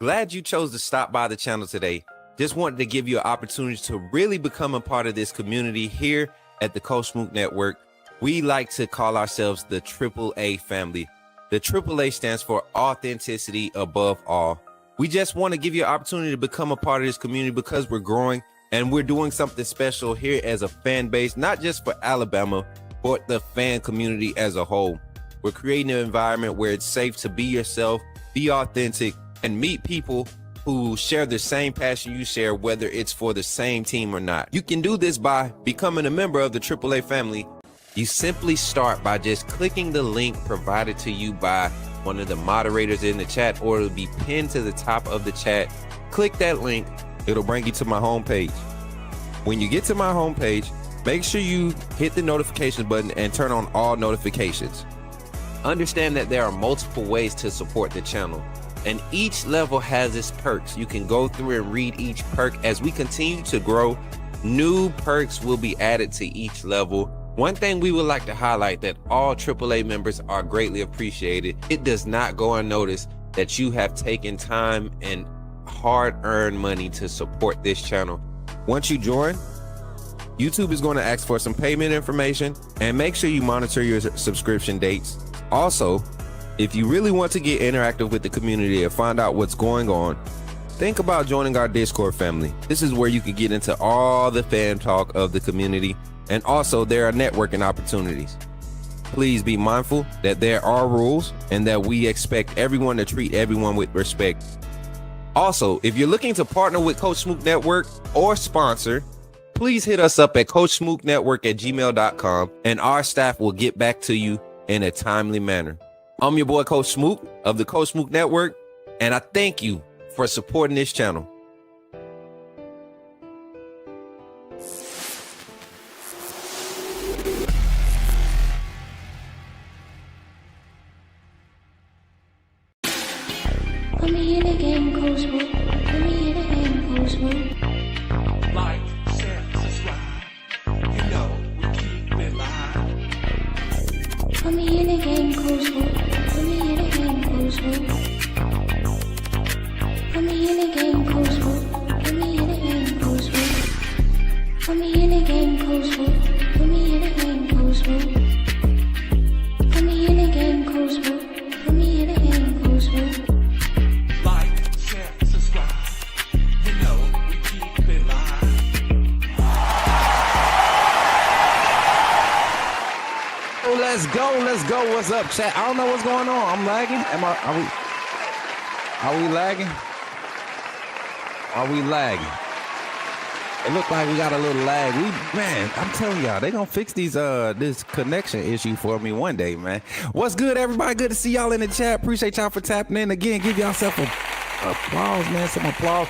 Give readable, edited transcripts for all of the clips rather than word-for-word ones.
Glad you chose to stop by the channel today. Just wanted to give you an opportunity to really become a part of this community here at the Coach Smook Network. We like to call ourselves the AAA family. The AAA stands for authenticity above all. We just want to give you an opportunity to become a part of this community because we're growing and we're doing something special here as a fan base, not just for Alabama, but the fan community as a whole. We're creating an environment where it's safe to be yourself, be authentic, and meet people who share the same passion you share, whether it's for the same team or not. You can do this by becoming a member of the AAA family. You simply start by just clicking the link provided to you by one of the moderators in the chat, or it'll be pinned to the top of the chat. Click that link. It'll bring you to my homepage. When you get to my homepage, make sure you hit the notification button and turn on all notifications. Understand that there are multiple ways to support the channel, and each level has its perks. You can go through and read each perk. As we continue to grow, new perks will be added to each level. One thing we would like to highlight that all AAA members are greatly appreciated. It does not go unnoticed that you have taken time and hard-earned money to support this channel. Once you join, YouTube is going to ask for some payment information, and make sure you monitor your subscription dates. Also, if you really want to get interactive with the community and find out what's going on, think about joining our Discord family. This is where you can get into all the fan talk of the community, and also there are networking opportunities. Please be mindful that there are rules and that we expect everyone to treat everyone with respect. Also, if you're looking to partner with Coach Smook Network or sponsor, please hit us up at coachsmooknetwork@gmail.com, and our staff will get back to you in a timely manner. I'm your boy, Coach Smook of the Coach Smook Network, and I thank you for supporting this channel. Put me in a game, Coach Smook. Put me in a game, Coach Smook. Like, share, subscribe. You know we keep it live. Put me in a game, Coach Smook. Put me in a game, Coach Smook. Put me in a game, Coach Smook. Put me in a game, Coach Smook. Put me in a game, Coach Smook. Put me in a game, Coach Smook. Put me in a game, Coach Smook. Put me in a game, Coach Smook. Like, share, subscribe. You know we keep it live. Oh, let's go. What's up, chat? I don't know what's going on. I'm lagging. Are we lagging? Are we lagging? It looks like we got a little lag. Man, I'm telling y'all, they gonna fix these this connection issue for me one day, man. What's good, everybody? Good to see y'all in the chat. Appreciate y'all for tapping in again. Give yourself a applause, man. Some applause.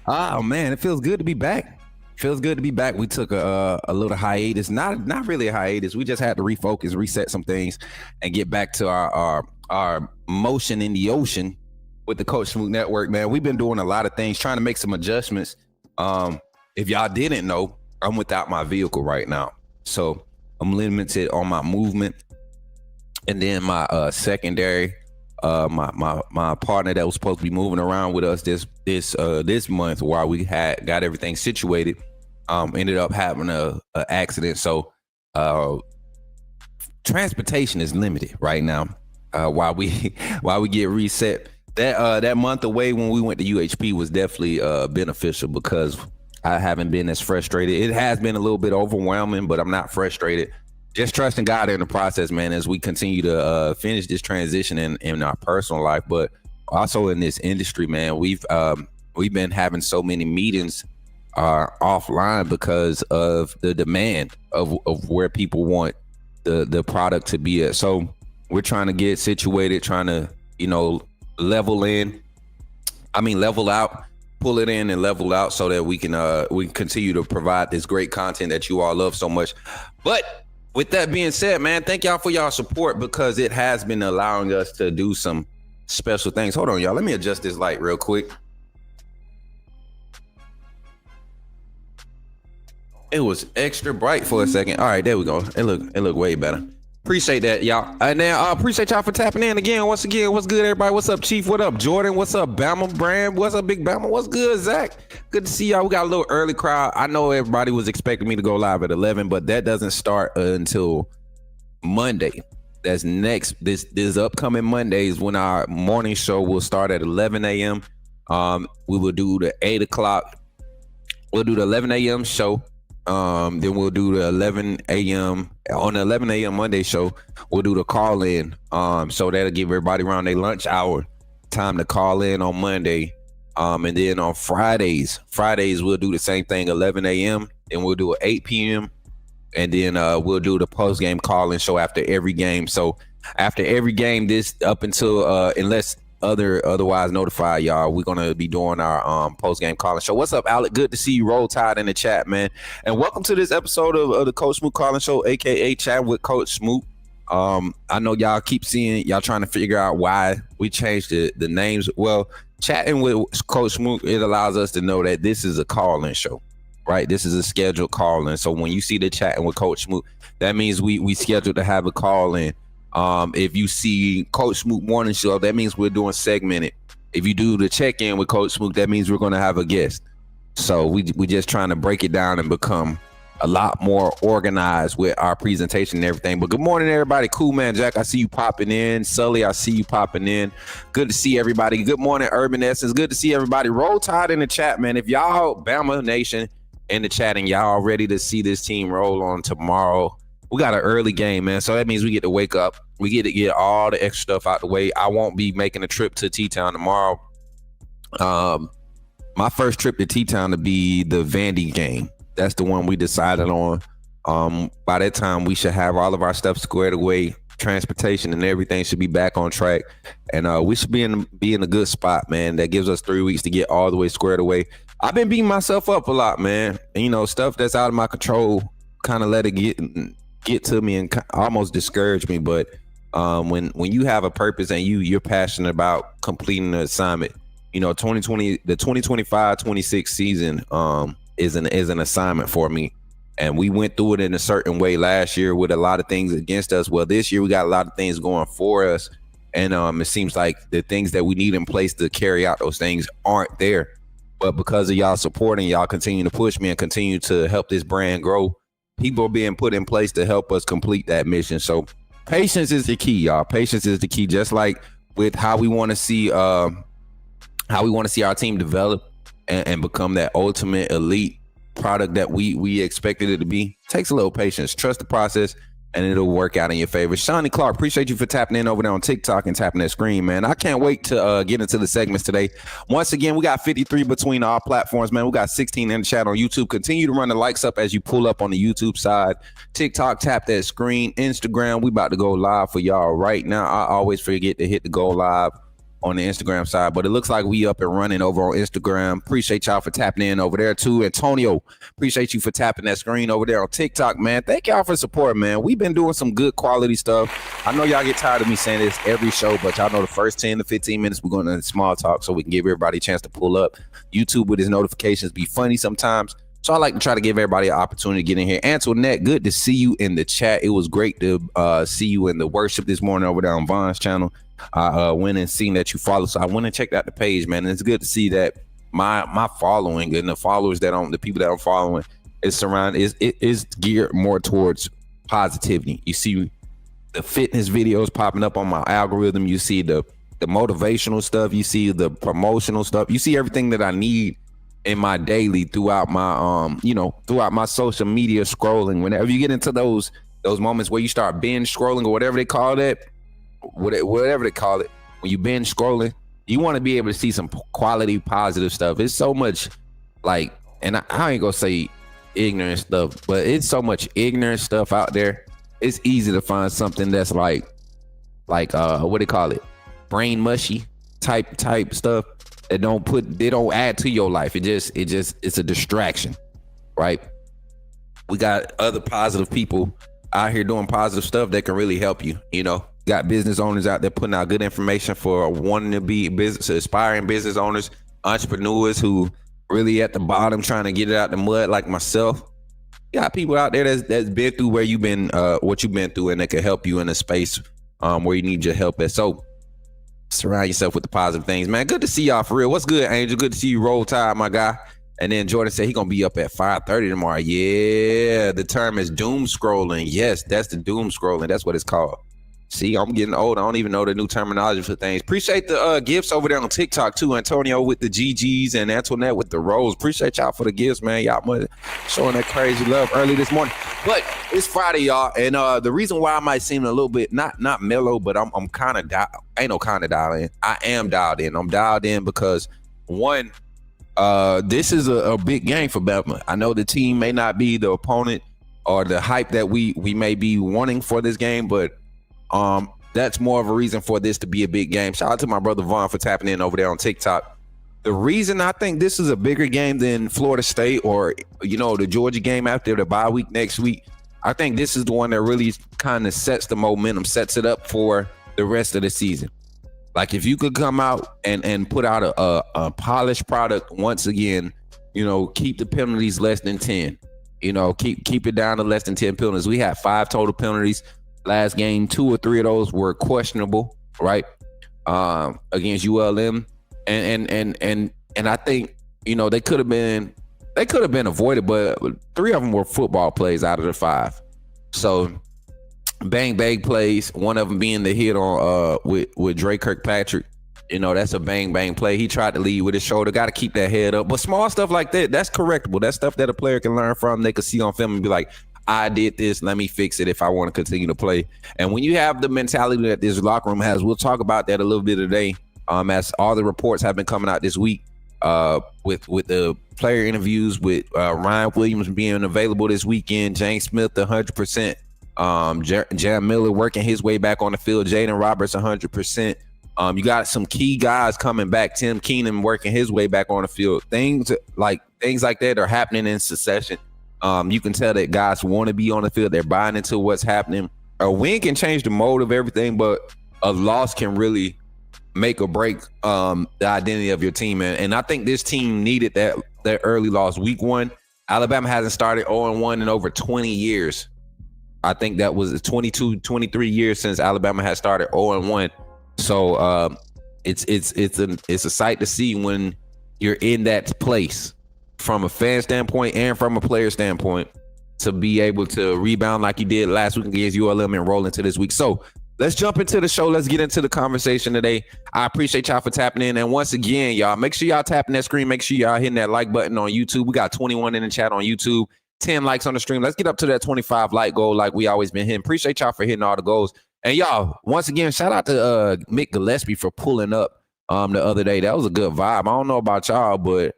Oh man, it feels good to be back. Feels good to be back. We took a little hiatus. Not really a hiatus. We just had to refocus, reset some things, and get back to our motion in the ocean with the Coach Smook Network, man. We've been doing a lot of things, trying to make some adjustments. If y'all didn't know, I'm without my vehicle right now, so I'm limited on my movement. And then my secondary, my partner that was supposed to be moving around with us this month while we got everything situated, ended up having a accident. So transportation is limited right now while we get reset. That month away when we went to UHP was definitely beneficial because I haven't been as frustrated. It has been a little bit overwhelming, but I'm not frustrated. Just trusting God in the process, man, as we continue to finish this transition in our personal life, but also in this industry, man. We've been having so many meetings offline because of the demand of where people want the product to be at. So we're trying to get situated, trying to, level out, pull it in and level out so that we can continue to provide this great content that you all love so much. But with that being said, man, thank y'all for y'all support because it has been allowing us to do some special things. Hold on, y'all. Let me adjust this light real quick. It was extra bright for a second. All right, there we go. It look way better. Appreciate that, y'all. And then appreciate y'all for tapping in again. Once again, what's good, everybody? What's up, Chief? What up, Jordan? What's up, Bama Brand? What's up, Big Bama? What's good, Zach? Good to see y'all. We got a little early crowd. I know everybody was expecting me to go live at 11, but that doesn't start until Monday. That's next. This upcoming Monday is when our morning show will start at 11 a.m. We will do the 8 o'clock. We'll do the 11 a.m. show. Then we'll do the 11 a.m. on the 11 a.m. Monday show. We'll do the call in. So that'll give everybody around their lunch hour time to call in on Monday. And then on Fridays we'll do the same thing, 11 a.m. and we'll do it 8 p.m. And then we'll do the post game call in show after every game. So after every game, this up until unless otherwise notify y'all, we're gonna be doing our post game calling show. What's up, Alec? Good to see you. Roll Tide in the chat, man. And welcome to this episode of the Coach Smook calling show, aka Chat with Coach Smook. I know y'all keep seeing y'all trying to figure out why we changed the names. Well, chatting with Coach Smook, it allows us to know that this is a call-in show, right? This is a scheduled call-in. So when you see the chatting with Coach Smook, that means we scheduled to have a call-in. If you see Coach Smook morning show, that means we're doing segmented. If you do the check-in with Coach Smook, that means we're going to have a guest. So we just trying to break it down and become a lot more organized with our presentation and everything. But good morning, everybody. Cool, man. Jack, I see you popping in. Sully, I see you popping in. Good to see everybody. Good morning, Urban Essence. Good to see everybody. Roll Tide in the chat, man. If y'all, Bama Nation in the chat, and y'all ready to see this team roll on tomorrow, we got an early game, man. So that means we get to wake up. We get to get all the extra stuff out the way. I won't be making a trip to T-Town tomorrow. My first trip to T-Town to be the Vandy game. That's the one we decided on. By that time, we should have all of our stuff squared away. Transportation and everything should be back on track. And we should be in a good spot, man. That gives us 3 weeks to get all the way squared away. I've been beating myself up a lot, man. And, you know, stuff that's out of my control, kind of let it get to me and almost discourage me. But when you have a purpose and you're passionate about completing the assignment, you know, the 2025-26 season is an assignment for me. And we went through it in a certain way last year with a lot of things against us. Well, this year we got a lot of things going for us. And it seems like the things that we need in place to carry out those things aren't there. But because of y'all supporting, y'all continue to push me and continue to help this brand grow. People are being put in place to help us complete that mission. So patience is the key, y'all. Patience is the key. Just like with how we want to see our team develop and become that ultimate elite product that we expected it to be. Takes a little patience. Trust the process, and it'll work out in your favor. Shawnee Clark, appreciate you for tapping in over there on TikTok and tapping that screen, man. I can't wait to get into the segments today. Once again, we got 53 between all platforms, man. We got 16 in the chat on YouTube. Continue to run the likes up as you pull up on the YouTube side. TikTok, tap that screen. Instagram, we about to go live for y'all right now. I always forget to hit the go live on the Instagram side, but it looks like we up and running over on Instagram. Appreciate y'all for tapping in over there too. Antonio, appreciate you for tapping that screen over there on TikTok, man. Thank y'all for support, man. We've been doing some good quality stuff. I know y'all get tired of me saying this every show, but y'all know the first 10 to 15 minutes we're going to small talk so we can give everybody a chance to pull up. YouTube with his notifications be funny sometimes. So I like to try to give everybody an opportunity to get in here. Antoinette, good to see you in the chat. It was great to see you in the worship this morning over there on Vaughn's channel. I went and seen that you follow, so I went and checked out the page, man. And it's good to see that my following and the followers the people that I'm following is geared more towards positivity. You see the fitness videos popping up on my algorithm. You see the motivational stuff. You see the promotional stuff. You see everything that I need in my daily throughout my throughout my social media scrolling. Whenever you get into those moments where you start binge scrolling or whatever they call that. Whatever they call it, when you binge scrolling, you want to be able to see some quality, positive stuff. It's so much and I ain't gonna say ignorant stuff, but it's so much ignorant stuff out there. It's easy to find something that's like what do they call it, brain mushy type stuff that they don't add to your life. It's a distraction, right? We got other positive people out here doing positive stuff that can really help you, you know. Got business owners out there putting out good information for wanting to be aspiring business owners, entrepreneurs who really at the bottom trying to get it out the mud like myself. You got people out there that's been through where you've been, what you've been through, and that can help you in a space where you need your help at. So surround yourself with the positive things, man. Good to see y'all for real. What's good, Angel? Good to see you. Roll Tide, my guy. And then Jordan said he gonna be up at 5:30 tomorrow. Yeah, the term is doom scrolling. Yes, that's the doom scrolling. That's what it's called. See, I'm getting old. I don't even know the new terminology for things. Appreciate the gifts over there on TikTok too. Antonio with the GGs and Antoinette with the rolls. Appreciate y'all for the gifts, man. Y'all showing that crazy love early this morning. But it's Friday, y'all, and the reason why I might seem a little bit not mellow, but I'm kind of ain't no kind of dialed in. I am dialed in. I'm dialed in because one, this is a big game for Bama. I know the team may not be the opponent or the hype that we may be wanting for this game, but that's more of a reason for this to be a big game. Shout out to my brother Vaughn for tapping in over there on TikTok. The reason I think this is a bigger game than Florida State or, the Georgia game after the bye week next week, I think this is the one that really kind of sets the momentum, sets it up for the rest of the season. Like if you could come out and put out a polished product once again, keep the penalties less than 10, keep it down to less than 10 penalties. We had 5 total penalties. Last game, 2 or 3 of those were questionable, right? Against ULM, and I think they could have been avoided, but 3 of them were football plays out of the 5. So bang plays. One of them being the hit on with Dre Kirkpatrick. That's a bang play. He tried to lead with his shoulder. Got to keep that head up. But small stuff like that, that's correctable. That's stuff that a player can learn from. They can see on film and be like, I did this, let me fix it if I want to continue to play. And when you have the mentality that this locker room has, we'll talk about that a little bit today, as all the reports have been coming out this week with the player interviews, with Ryan Williams being available this weekend, James Smith 100%, Jam Miller working his way back on the field, Jaden Roberts 100%. You got some key guys coming back, Tim Keenan working his way back on the field. Things like that are happening in succession. You can tell that guys want to be on the field. They're buying into what's happening. A win can change the mode of everything, but a loss can really make or break the identity of your team. And I think this team needed that early loss. Week 1, Alabama hasn't started 0-1 in over 20 years. I think that was 22, 23 years since Alabama has started 0-1. So it's a sight to see when you're in that place, from a fan standpoint and from a player standpoint, to be able to rebound like you did last week against ULM and roll into this week. So let's jump into the show. Let's get into the conversation today. I appreciate y'all for tapping in. And once again, y'all, make sure y'all tapping that screen. Make sure y'all hitting that like button on YouTube. We got 21 in the chat on YouTube, 10 likes on the stream. Let's get up to that 25 like goal like we always been hitting. Appreciate y'all for hitting all the goals. And y'all, once again, shout out to Mick Gillespie for pulling up the other day. That was a good vibe. I don't know about y'all, but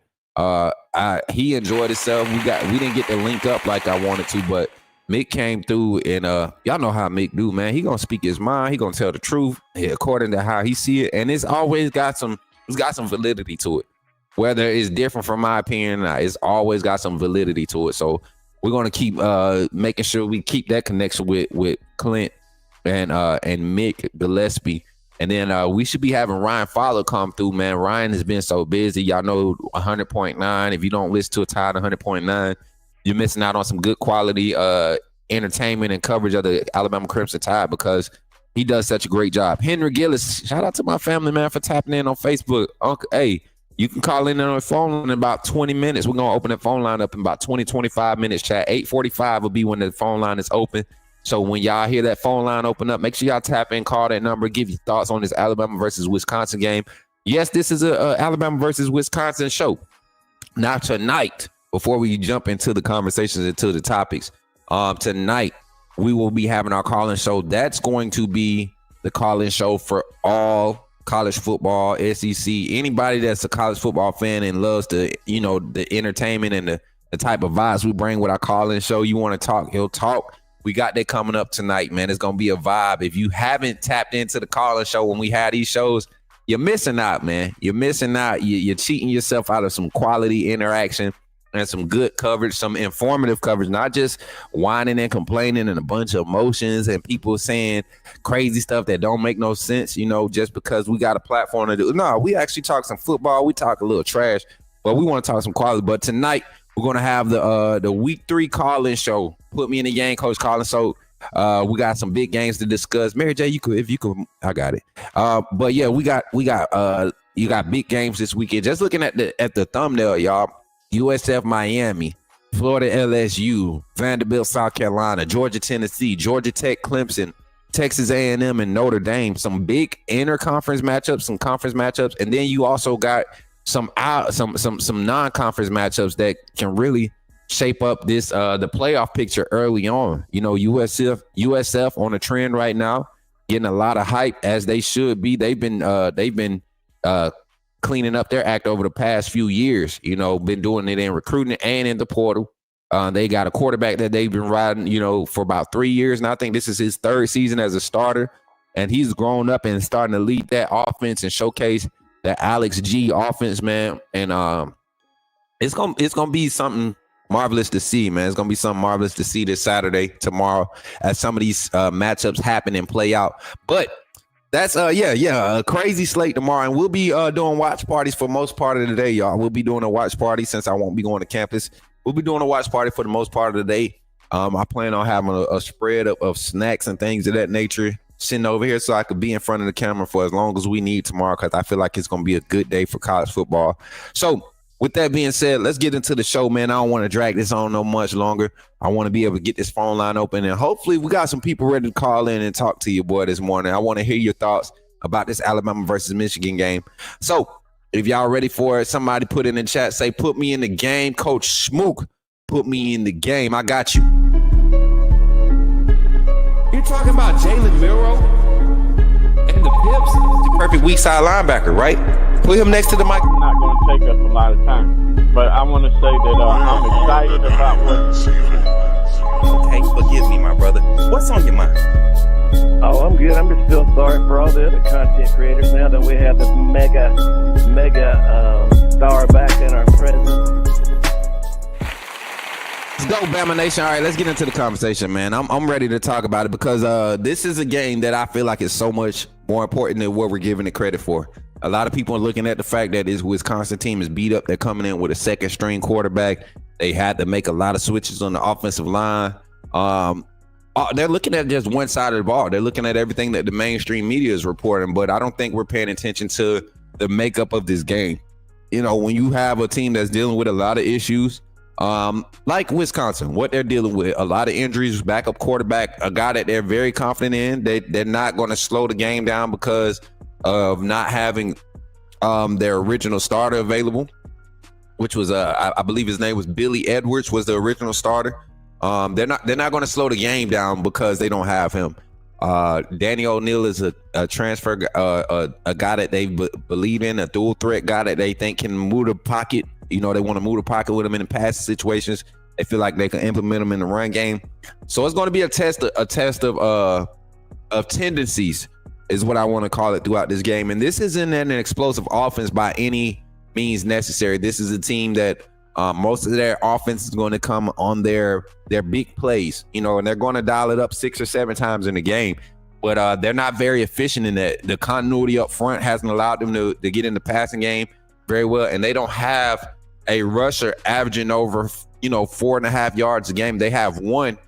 he enjoyed himself. We didn't get to link up like I wanted to, but Mick came through, and y'all know how Mick do, man. He gonna speak his mind. He gonna tell the truth according to how he see it, and it's got some validity to it. Whether it's different from my opinion or not, it's always got some validity to it. So we're gonna keep making sure we keep that connection with Clint and Mick Gillespie. And then we should be having Ryan Fowler come through, man. Ryan has been so busy. Y'all know 100.9. If you don't listen to a Tide 100.9, you're missing out on some good quality entertainment and coverage of the Alabama Crimson Tide, because he does such a great job. Henry Gillis, shout out to my family, man, for tapping in on Facebook. Uncle, hey, you can call in on the phone in about 20 minutes. We're going to open the phone line up in about 20, 25 minutes, chat. 8:45 will be when the phone line is open. So when y'all hear that phone line open up, make sure y'all tap in, call that number, give your thoughts on this Alabama versus Wisconsin game. Yes, this is a Alabama versus Wisconsin show. Now tonight, before we jump into the conversations, into the topics, tonight we will be having our call-in show. That's going to be the call-in show for all college football, SEC, anybody that's a college football fan and loves the entertainment and the type of vibes we bring with our call-in show. You want to talk, he'll talk. We got that coming up tonight, man. It's going to be a vibe. If you haven't tapped into the call-in show when we had these shows, you're missing out, man. You're missing out. You're cheating yourself out of some quality interaction and some good coverage, some informative coverage, not just whining and complaining and a bunch of emotions and people saying crazy stuff that don't make no sense, just because we got a platform to do. No, we actually talk some football. We talk a little trash, but we want to talk some quality. But tonight, We're gonna have the week 3 call-in show. Put me in the game, Coach Collins. So we got some big games to discuss. Mary J, if you could, I got it. But yeah, we got you got big games this weekend. Just looking at the thumbnail, y'all. USF Miami, Florida LSU, Vanderbilt South Carolina, Georgia Tennessee, Georgia Tech Clemson, Texas A&M and Notre Dame. Some big inter-conference matchups, some conference matchups, and then you also got some non-conference matchups that can really shape up this the playoff picture early on. You know, USF on a trend right now, getting a lot of hype, as they should be. They've been cleaning up their act over the past few years. You know, been doing it in recruiting and in the portal. They got a quarterback that they've been riding, you know, for about 3 years, and I think this is his 3rd season as a starter. And he's grown up and starting to lead that offense and showcase that Alex G offense, man. And it's gonna be something marvelous to see, man. It's gonna be something marvelous to see this Saturday, tomorrow, as some of these matchups happen and play out. But that's a crazy slate tomorrow, and we'll be doing watch parties for most part of the day, y'all. We'll be doing a watch party since I won't be going to campus. We'll be doing a watch party for the most part of the day. I plan on having a spread of snacks and things of that nature sitting over here so I could be in front of the camera for as long as we need tomorrow, because I feel like it's going to be a good day for college football. So with that being said, let's get into the show, man. I don't want to drag this on no much longer. I want to be able to get this phone line open, and hopefully we got some people ready to call in and talk to you, boy, this morning. I want to hear your thoughts about this Alabama versus Michigan game. So if y'all ready for it, somebody put in the chat, say, put me in the game. Coach Smook, put me in the game. I got you. You're talking about Jalen Milroe and the Pips? The perfect weak side linebacker, right? Put him next to the mic. Not going to take us a lot of time, but I want to say that I'm excited about what. Okay, forgive me, my brother. What's on your mind? Oh, I'm good. I'm just still sorry for all the other content creators now that we have this mega star back in our presence. Let's go, Bama Nation. All right, let's get into the conversation, man. I'm ready to talk about it because this is a game that I feel like is so much more important than what we're giving it credit for. A lot of people are looking at the fact that this Wisconsin team is beat up. They're coming in with a second string quarterback. They had to make a lot of switches on the offensive line. They're looking at just one side of the ball. They're looking at everything that the mainstream media is reporting, but I don't think we're paying attention to the makeup of this game. You know, when you have a team that's dealing with a lot of issues, like Wisconsin, what they're dealing with, a lot of injuries, backup quarterback, a guy that they're very confident in. They're not going to slow the game down because of not having their original starter available, which was I believe his name was Billy Edwards, was the original starter. They're not going to slow the game down because they don't have him. Danny O'Neal is a transfer, a guy that they believe in, a dual threat guy that they think can move the pocket. You know, they want to move the pocket with him in the pass situations. They feel like they can implement him in the run game. So it's going to be a test of tendencies, is what I want to call it, throughout this game. And this isn't an explosive offense by any means necessary. This is a team that most of their offense is going to come on their big plays, you know, and they're going to dial it up 6 or 7 times in the game. But they're not very efficient in that. The continuity up front hasn't allowed them to get in the passing game very well, and they don't have a rusher averaging over 4.5 yards a game. They have one,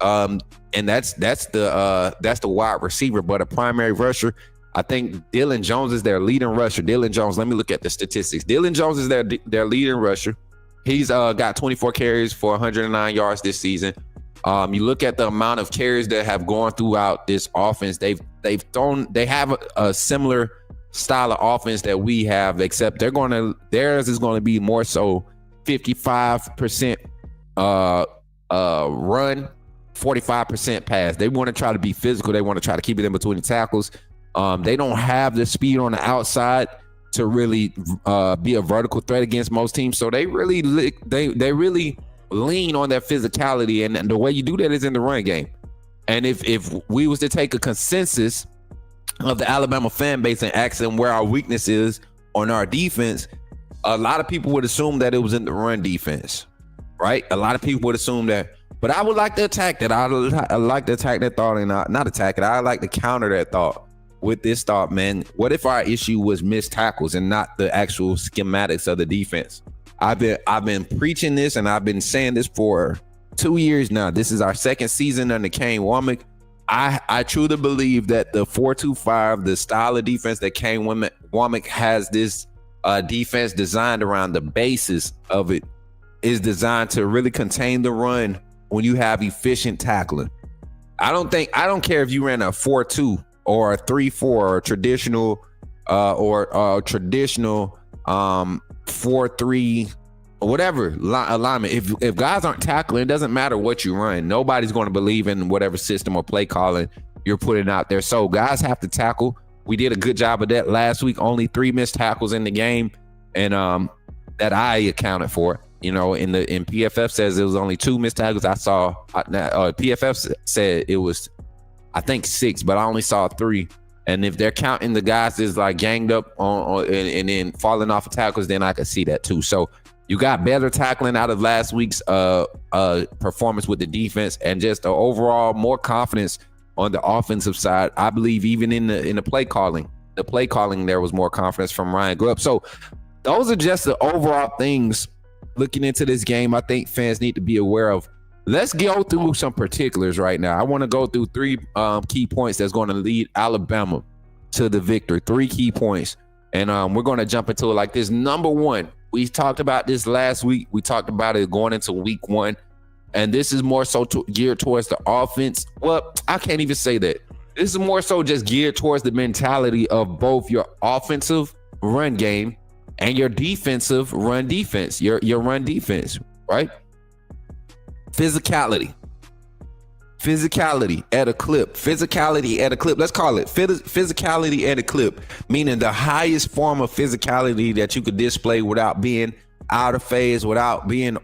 and that's the wide receiver, but a primary rusher. I think Dylan Jones is their leading rusher. Dylan Jones, let me look at the statistics. Dylan Jones is their leading rusher. He's got 24 carries for 109 yards this season. You look at the amount of carries that have gone throughout this offense. They have a similar style of offense that we have, except theirs is going to be more so 55% run, 45% pass. They want to try to be physical. They want to try to keep it in between the tackles. They don't have the speed on the outside to really be a vertical threat against most teams. So they really lean on their physicality, and the way you do that is in the run game. And if we was to take a consensus of the Alabama fan base and ask them where our weakness is on our defense, a lot of people would assume that it was in the run defense, right? A lot of people would assume that, but I would like to attack that. I like to attack that thought and not attack it. I like to counter that thought with this thought, man. What if our issue was missed tackles and not the actual schematics of the defense? I've been preaching this, and I've been saying this for 2 years now. This is our second season under Kane Womack. I truly believe that the 4-2-5, the style of defense that Kane Womack has, this defense designed around the basis of it, is designed to really contain the run when you have efficient tackling. I don't care if you ran a 4-2 or a 3-4 or traditional 4-3, whatever alignment. If guys aren't tackling, it doesn't matter what you run. Nobody's going to believe in whatever system or play calling you're putting out there. So guys have to tackle. We did a good job of that last week. Only 3 missed tackles in the game, and that I accounted for. In PFF says it was only 2 missed tackles. I saw PFF said it was, I think 6, but I only saw 3. And if they're counting the guys that's like ganged up on and then falling off of tackles, then I could see that too. So you got better tackling out of last week's performance with the defense, and just overall more confidence on the offensive side. I believe even in the play calling, there was more confidence from Ryan Grubb. So those are just the overall things looking into this game I think fans need to be aware of. Let's go through some particulars right now. I want to go through 3 key points that's going to lead Alabama to the victory. 3 key points. And we're going to jump into it like this. Number 1, we talked about this last week. We talked about it going into week 1. And this is more so geared towards the offense. Well, I can't even say that. This is more so just geared towards the mentality of both your offensive run game and your defensive run defense, your run defense, right? Physicality at a clip. Let's call it physicality at a clip, meaning the highest form of physicality that you could display without being out of phase, without being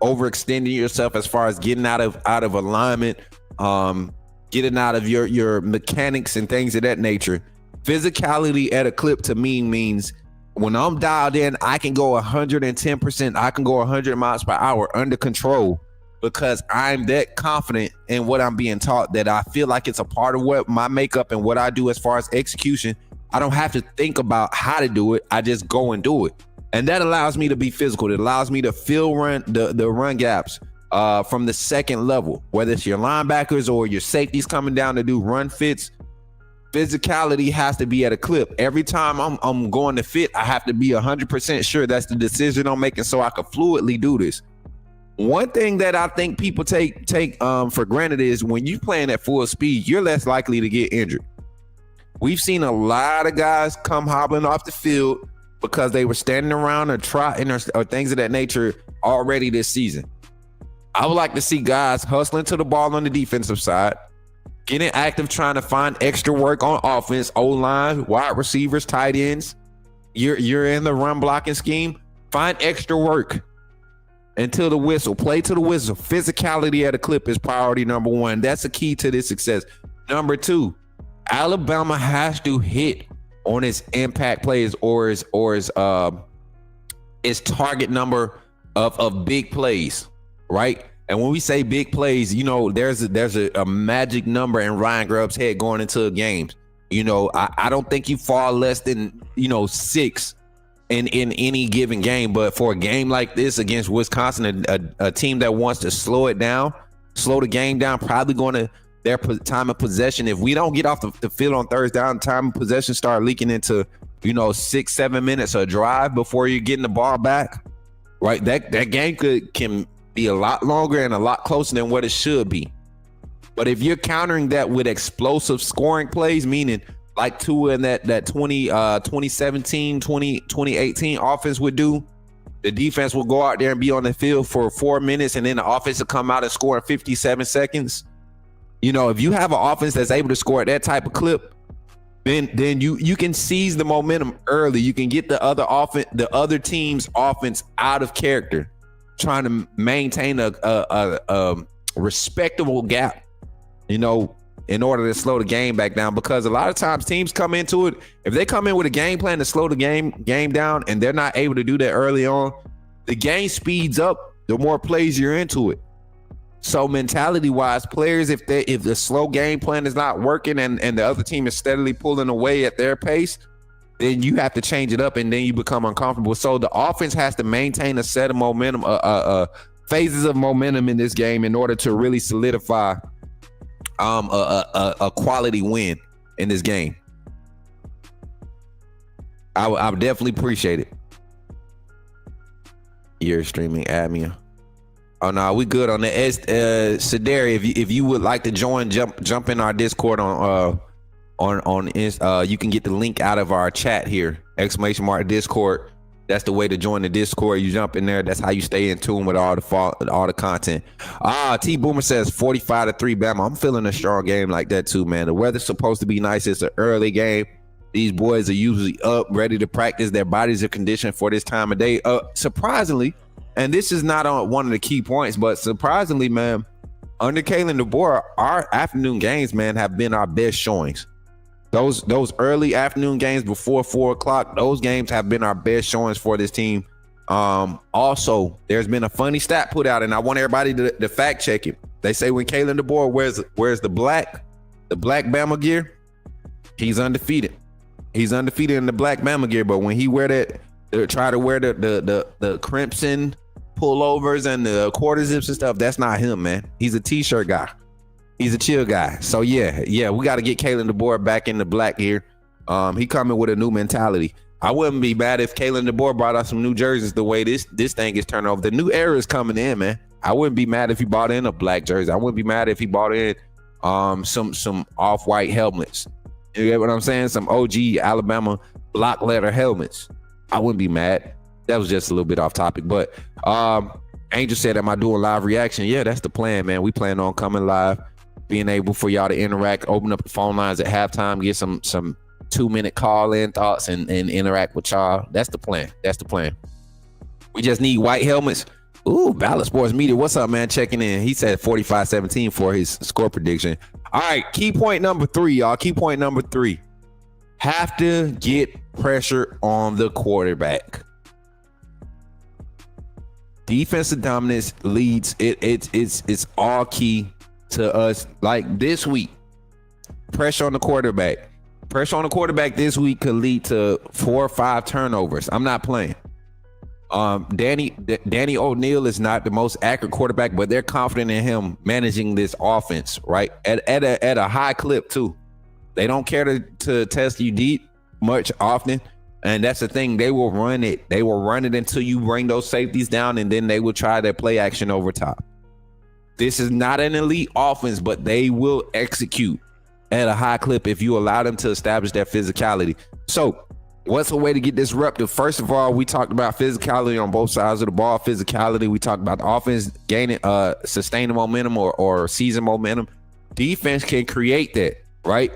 overextending yourself as far as getting out of alignment, getting out of your mechanics and things of that nature. Physicality at a clip to me means when I'm dialed in, I can go 110%. I can go 100 miles per hour under control, because I'm that confident in what I'm being taught that I feel like it's a part of what my makeup and what I do as far as execution. I don't have to think about how to do it. I just go and do it. And that allows me to be physical. It allows me to fill the run gaps from the second level, whether it's your linebackers or your safeties coming down to do run fits. Physicality has to be at a clip. Every time I'm going to fit, I have to be 100% sure that's the decision I'm making so I can fluidly do this. One thing that I think people take for granted is when you're playing at full speed, you're less likely to get injured. We've seen a lot of guys come hobbling off the field because they were standing around or trotting or things of that nature already this season. I would like to see guys hustling to the ball on the defensive side, getting active, trying to find extra work on offense, O-line, wide receivers, tight ends. You're in the run blocking scheme. Find extra work until the whistle. Play to the whistle. Physicality at a clip is priority number 1. That's the key to this success. Number 2, Alabama has to hit on its impact plays or its target number of big plays, right? And when we say big plays, there's a magic number in Ryan Grubb's head going into a game. I don't think you fall less than 6 in any given game. But for a game like this against Wisconsin, a team that wants to slow the game down, probably going to their time of possession. If we don't get off the field on third down, time of possession start leaking into 6-7 minutes of drive before you're getting the ball back, right? That game can be a lot longer and a lot closer than what it should be. But if you're countering that with explosive scoring plays, meaning like Tua in that 2017, 2018 offense would do, the defense will go out there and be on the field for 4 minutes, and then the offense will come out and score in 57 seconds. If you have an offense that's able to score at that type of clip, then you can seize the momentum early. You can get the other team's offense out of character, trying to maintain a respectable gap, in order to slow the game back down. Because a lot of times teams come into it, if they come in with a game plan to slow the game down and they're not able to do that early on, the game speeds up the more plays you're into it. So mentality wise, players, if the slow game plan is not working and the other team is steadily pulling away at their pace, then you have to change it up, and then you become uncomfortable. So the offense has to maintain a set of momentum, phases of momentum in this game in order to really solidify a quality win in this game. I would definitely appreciate it. You're streaming admin. Oh no, we good on the Sedari. If you would like to join, jump in our Discord on you can get the link out of our chat here. ! Discord. That's the way to join the Discord. You jump in there. That's how you stay in tune with all the content. T Boomer says 45-3 Bama. I'm feeling a strong game like that too, man. The weather's supposed to be nice. It's an early game. These boys are usually up, ready to practice. Their bodies are conditioned for this time of day. Surprisingly, and this is not on one of the key points, but surprisingly, man, under Kalen DeBoer, our afternoon games, man, have been our best showings. Those early afternoon games before 4 o'clock, those games have been our best showings for this team. Also, there's been a funny stat put out, and I want everybody to fact check it. They say when Kalen DeBoer wears the black Bama gear, he's undefeated. He's undefeated in the black Bama gear, but when he try to wear the crimson pullovers and the quarter zips and stuff, that's not him, man. He's a t-shirt guy. He's a chill guy. So yeah, we got to get Kalen DeBoer back in the black here. He coming with a new mentality. I wouldn't be mad if Kalen DeBoer brought out some new jerseys the way this thing is turning over. The new era is coming in, man. I wouldn't be mad if he bought in a black jersey. I wouldn't be mad if he bought in some off-white helmets. You get what I'm saying? Some OG Alabama block letter helmets. I wouldn't be mad. That was just a little bit off topic. But Angel said, am I doing live reaction? Yeah, that's the plan, man. We plan on coming live, being able for y'all to interact, open up the phone lines at halftime, get some 2-minute call-in thoughts and interact with y'all. That's the plan. We just need white helmets. Ooh, Ballot Sports Media. What's up, man? Checking in. He said 45-17 for his score prediction. All right, key point number 3, y'all. Key point number 3. Have to get pressure on the quarterback. Defensive dominance leads. It's all key to us. Like this week, pressure on the quarterback. Pressure on the quarterback this week could lead to 4 or 5 turnovers. I'm not playing. Danny O'Neal is not the most accurate quarterback, but they're confident in him managing this offense, right? At a high clip too. They don't care to test you deep much often. And that's the thing. They will run it. They will run it until you bring those safeties down, and then they will try their play action over top. This is not an elite offense, but they will execute at a high clip if you allow them to establish that physicality. So what's a way to get disruptive? First of all, we talked about physicality on both sides of the ball. Physicality, we talked about the offense gaining sustaining momentum or season momentum. Defense can create that, right?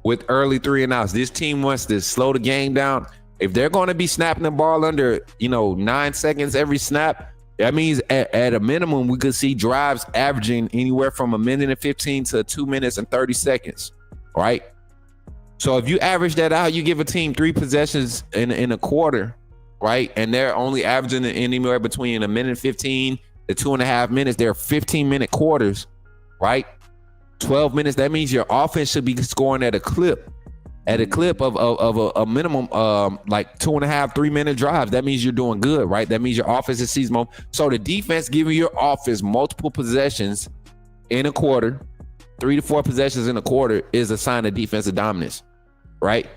With early 3 and outs. This team wants to slow the game down. If they're going to be snapping the ball under 9 seconds every snap, that means at a minimum we could see drives averaging anywhere from 1 minute and 15 to 2 minutes and 30 seconds, right? So if you average that out, you give a team 3 possessions in a quarter, right? And they're only averaging anywhere between 1 minute and 15 to 2.5 minutes. They're 15-minute quarters, right? 12 minutes. That means your offense should be scoring at a clip of a minimum like 2.5, 3-minute drives. That means you're doing good, right? That means your offense is seasonal. So the defense giving your offense multiple possessions in a quarter, 3 to 4 possessions in a quarter, is a sign of defensive dominance, right?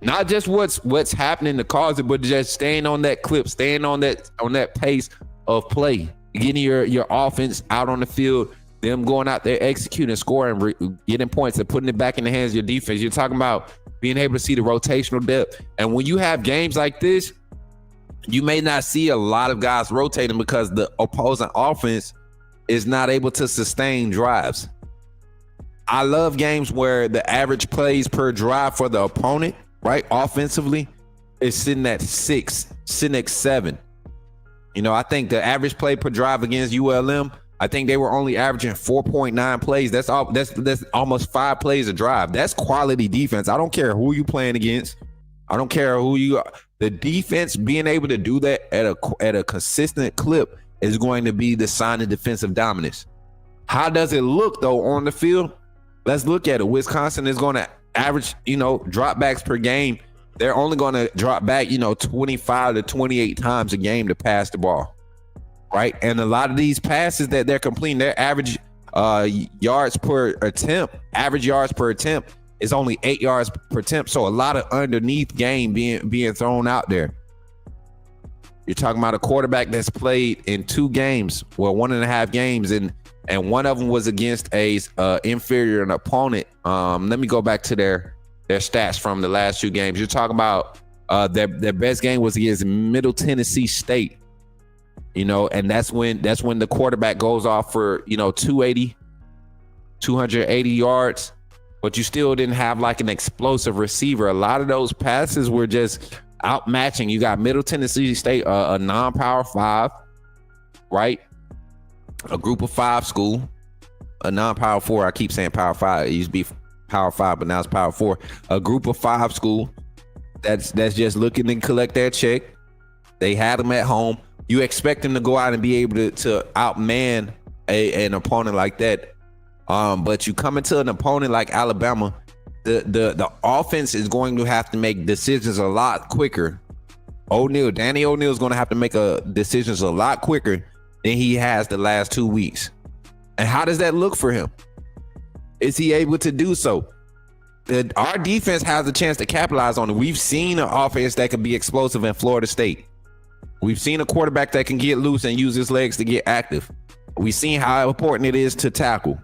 Not just what's happening to cause it, but just staying on that clip, staying on that pace of play, getting your offense out on the field, them going out there executing, scoring, getting points, and putting it back in the hands of your defense. You're talking about being able to see the rotational depth. And when you have games like this, you may not see a lot of guys rotating because the opposing offense is not able to sustain drives. I love games where the average plays per drive for the opponent, right, offensively, is sitting at 6, sitting at 7. I think the average play per drive against ULM, I think they were only averaging 4.9 plays. That's almost 5 plays a drive. That's quality defense. I don't care who you playing against. I don't care who you are. The defense being able to do that at a consistent clip is going to be the sign of defensive dominance. How does it look though on the field? Let's look at it. Wisconsin is going to average, dropbacks per game they're only going to drop back, 25 to 28 times a game to pass the ball, right? And a lot of these passes that they're completing, their average yards per attempt is only 8 yards per attempt. So a lot of underneath game being thrown out there. You're talking about a quarterback that's played in 2 games, 1.5 games, and one of them was against a inferior opponent. Let me go back to their stats from the last 2 games. You're talking about their best game was against Middle Tennessee State, and that's when the quarterback goes off for 280 yards, but you still didn't have like an explosive receiver. A lot of those passes were just outmatching. You got Middle Tennessee State, a non-power 5, right? A group of 5 school, a non-power 4. I keep saying power 5. It used to be power 5, but now it's power 4. A group of 5 school that's just looking to collect their check. They had them at home. You expect them to go out and be able to outman an opponent like that. But you come into an opponent like Alabama, the offense is going to have to make decisions a lot quicker. Danny O'Neal is going to have to make decisions a lot quicker than he has the last 2 weeks. And how does that look for him? Is he able to do so? Our defense has a chance to capitalize on it. We've seen an offense that can be explosive in Florida State. We've seen a quarterback that can get loose and use his legs to get active. We've seen how important it is to tackle.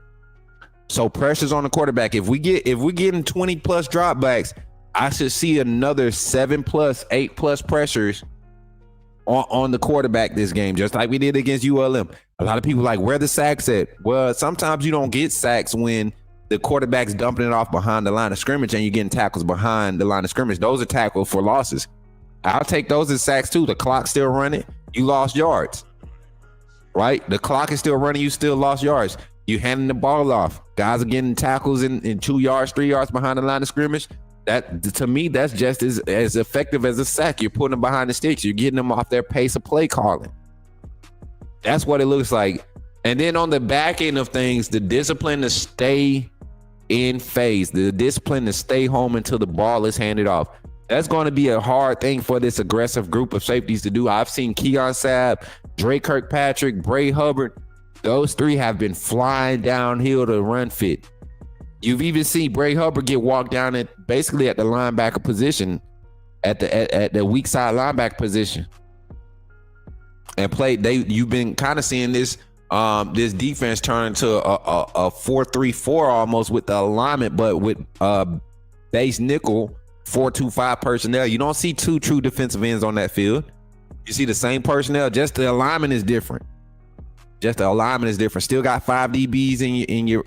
So pressure's on the quarterback. If we getting 20 plus dropbacks, I should see another 7 plus, 8 plus pressures on the quarterback this game, just like we did against ULM. A lot of people like, where the sacks at? Well, sometimes you don't get sacks when the quarterback's dumping it off behind the line of scrimmage and you're getting tackles behind the line of scrimmage. Those are tackles for losses. I'll take those as sacks too. The clock's still running. You lost yards, right? The clock is still running. You still lost yards. You handing the ball off. Guys are getting tackles in 2 yards, 3 yards behind the line of scrimmage. That, to me, that's just as effective as a sack. You're putting them behind the sticks. You're getting them off their pace of play calling. That's what it looks like. And then on the back end of things, the discipline to stay in phase, the discipline to stay home until the ball is handed off. That's going to be a hard thing for this aggressive group of safeties to do. I've seen Keon Sabb, Drake Kirkpatrick, Bray Hubbard. Those 3 have been flying downhill to run fit. You've even seen Bray Hubbard get walked down at basically at the linebacker position, at the weak side linebacker position, and played. You've been kind of seeing this defense turn into a 4-3-4 almost with the alignment, but with base nickel 4-2-5 personnel. You don't see 2 true defensive ends on that field. You see the same personnel, just the alignment is different. Still got 5 DBs in your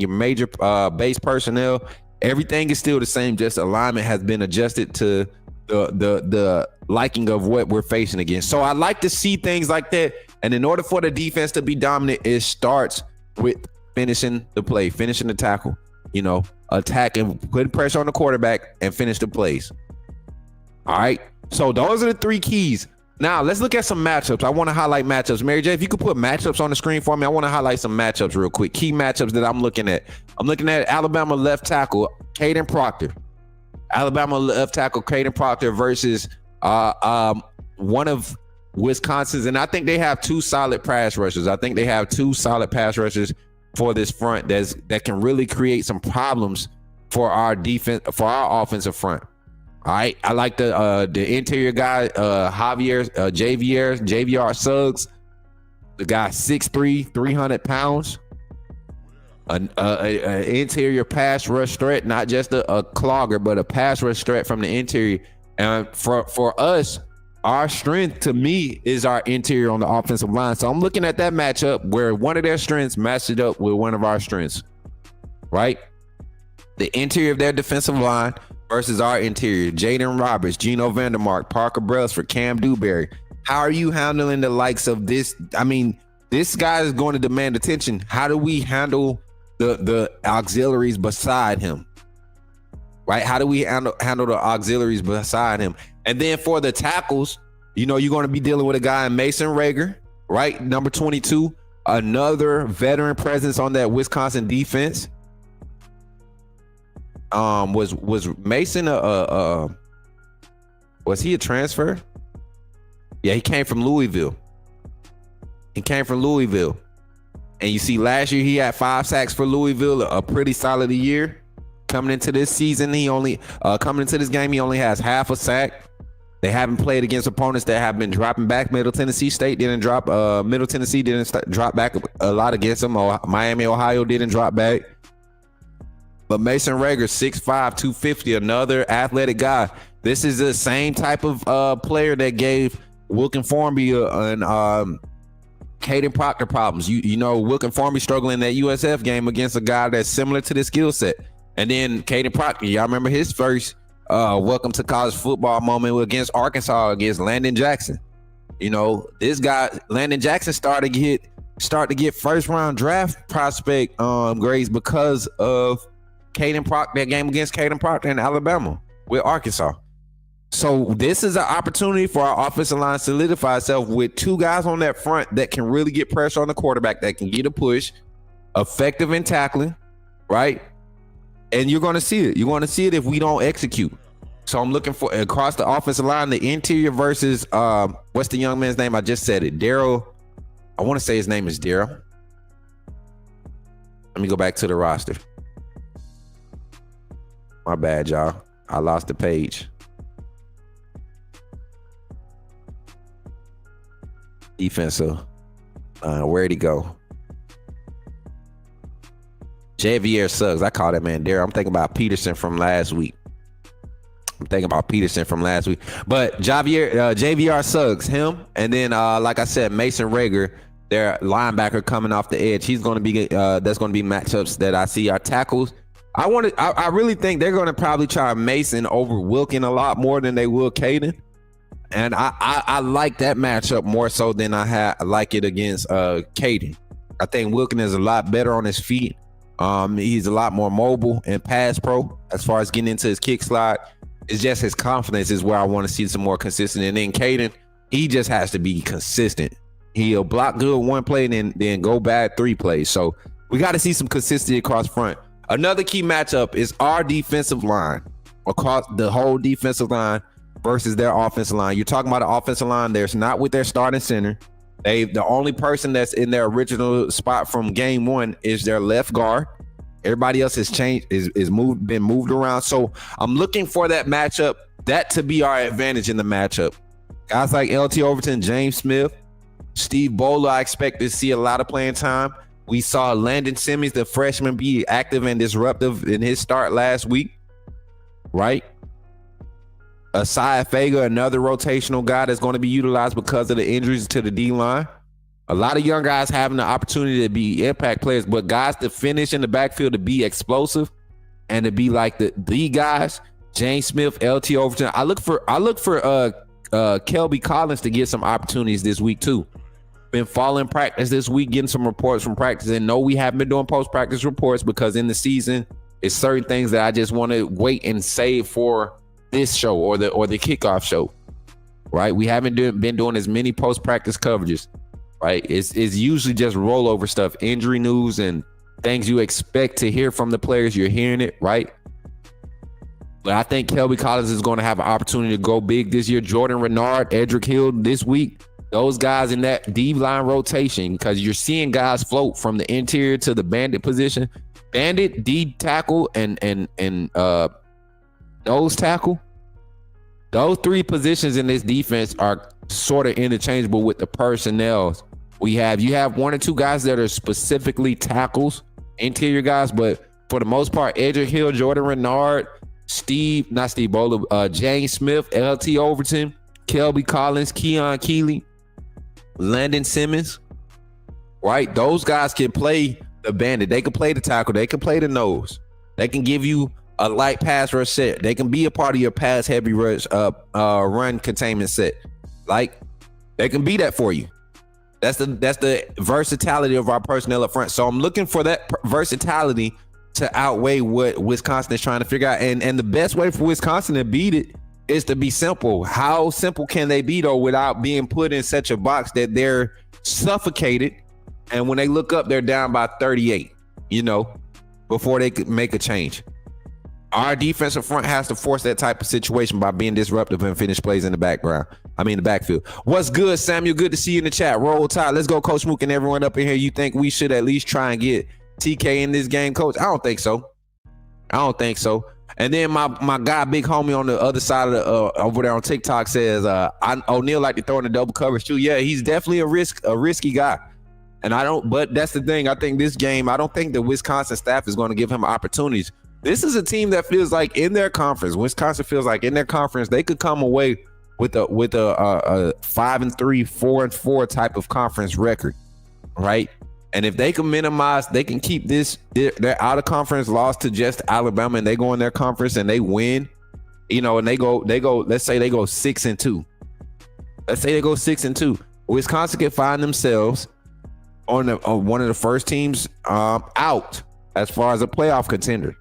major base personnel. Everything is still the same. Just alignment has been adjusted to the liking of what we're facing against. So I like to see things like that. And in order for the defense to be dominant, it starts with finishing the play, finishing the tackle. Attacking, putting pressure on the quarterback, and finish the plays. All right. So those are the 3 keys. Now, let's look at some matchups. I want to highlight matchups. Mary J, if you could put matchups on the screen for me, I want to highlight some matchups real quick. Key matchups that I'm looking at. I'm looking at Alabama left tackle, Caden Proctor. Alabama left tackle, Caden Proctor versus one of Wisconsin's. And I think they have 2 solid pass rushers. For this front that can really create some problems for our defense, for our offensive front. All right, I like the interior guy, JVR Suggs, the guy 6'3", 300 pounds, an interior pass rush threat, not just a clogger, but a pass rush threat from the interior. And for us, our strength, to me, is our interior on the offensive line. So I'm looking at that matchup where one of their strengths matched it up with one of our strengths, right? The interior of their defensive line versus our interior. Jaden Roberts, Geno Vandermark, Parker Brailsford, Cam Dewberry. How are you handling the likes of this? I mean, this guy is going to demand attention. How do we handle the auxiliaries beside him? Right? How do we handle the auxiliaries beside him? And then for the tackles, you're going to be dealing with a guy in Mason Rager, right? Number 22, another veteran presence on that Wisconsin defense. Was Mason Was he a transfer? Yeah, he came from Louisville. And you see, last year he had 5 sacks for Louisville, a pretty solid year. Coming into this season, he only has half a sack. They haven't played against opponents that have been dropping back. Middle Tennessee didn't drop back a lot against them. Miami, Ohio didn't drop back. But Mason Rager, 6'5", 250, another athletic guy. This is the same type of player that gave Wilkin Formby and Caden Proctor problems. You know, Wilkin Formby struggling in that USF game against a guy that's similar to the skill set. And then Caden Proctor, y'all remember his first welcome to college football moment against Arkansas against Landon Jackson. You know, this guy, Landon Jackson, start to get first round draft prospect grades because of Caden Proctor, that game against Caden Proctor in Alabama with Arkansas. So this is an opportunity for our offensive line to solidify itself with 2 guys on that front that can really get pressure on the quarterback, that can get a push, effective in tackling, right? And you're going to see it. You're going to see it if we don't execute. So I'm looking for across the offensive line, the interior versus what's the young man's name? I just said it. Daryl. I want to say his name is Daryl. Let me go back to the roster. My bad, y'all. I lost the page. Defensive. Where'd he go? Javier Suggs. I call that man Daryl. I'm thinking about Peterson from last week. But Javier Suggs, him, and then like I said, Mason Rager, their linebacker coming off the edge. He's going to be that's going to be matchups that I see. Our tackles, I really think they're going to probably try Mason over Wilkin a lot more than they will Caden. And I like that matchup more so than I like it against Caden. I think Wilkin is a lot better on his feet. He's a lot more mobile and pass pro as far as getting into his kick slide. It's just his confidence is where I want to see some more consistent. And then Caden, he just has to be consistent. He'll block good 1 play and then go bad 3 plays. So we got to see some consistency across front. Another key matchup is our defensive line, across the whole defensive line versus their offensive line. You're talking about the offensive line. There's not with their starting center. The only person that's in their original spot from game 1 is their left guard. Everybody else has changed, been moved around. So I'm looking for that matchup, that to be our advantage in the matchup. Guys like LT Overton, James Smith, Steve Bowler, I expect to see a lot of playing time. We saw Landon Simmons, the freshman, be active and disruptive in his start last week, right? Asai Faga, another rotational guy that's going to be utilized because of the injuries to the D-line. A lot of young guys having the opportunity to be impact players, but guys to finish in the backfield, to be explosive and to be like the guys, James Smith, LT Overton. I look for Kelby Collins to get some opportunities this week too. Been following practice this week, getting some reports from practice. And no, we haven't been doing post-practice reports because in the season, it's certain things that I just want to wait and save for this show or the kickoff show, right? We haven't been doing as many post-practice coverages, right? It's usually just rollover stuff, injury news and things you expect to hear from the players. You're hearing it, right? But I think Kelby Collins is going to have an opportunity to go big this year. Jordan Renard, Edric Hill this week. Those guys in that D-line rotation, because you're seeing guys float from the interior to the bandit position. Bandit, D tackle, and nose tackle. Those 3 positions in this defense are sort of interchangeable with the personnel. You have 1 or 2 guys that are specifically tackles, interior guys, but for the most part, Edric Hill, Jordan Renard, James Smith, LT Overton, Kelby Collins, Keon Keeley, Landon Simmons, right? Those guys can play the bandit. They can play the tackle. They can play the nose. They can give you a light pass rush set. They can be a part of your pass heavy rush run containment set. Like, they can be that for you. That's the versatility of our personnel up front. So I'm looking for that versatility to outweigh what Wisconsin is trying to figure out. And the best way for Wisconsin to beat it is to be simple. How simple can they be, though, without being put in such a box that they're suffocated? And when they look up, they're down by 38, before they could make a change. Our defensive front has to force that type of situation by being disruptive and finish plays in the background. The backfield. What's good, Samuel? Good to see you in the chat. Roll Tide. Let's go, Coach Smook and everyone up in here. You think we should at least try and get TK in this game, Coach? I don't think so. And then my guy, big homie on the other side of the over there on TikTok says, O'Neal like to throw in the double coverage too. Yeah, he's definitely a risky guy. But that's the thing. I think this game, I don't think the Wisconsin staff is going to give him opportunities. This is a team that feels like in their conference, Wisconsin feels like in their conference, they could come away with a 5-3, 4-4 type of conference record, right? And if they can minimize, they can keep their out of conference loss to just Alabama, and they go in their conference and they win, and they go. Let's say they go 6-2. Let's say they go 6-2. Wisconsin can find themselves on one of the first teams out as far as a playoff contender.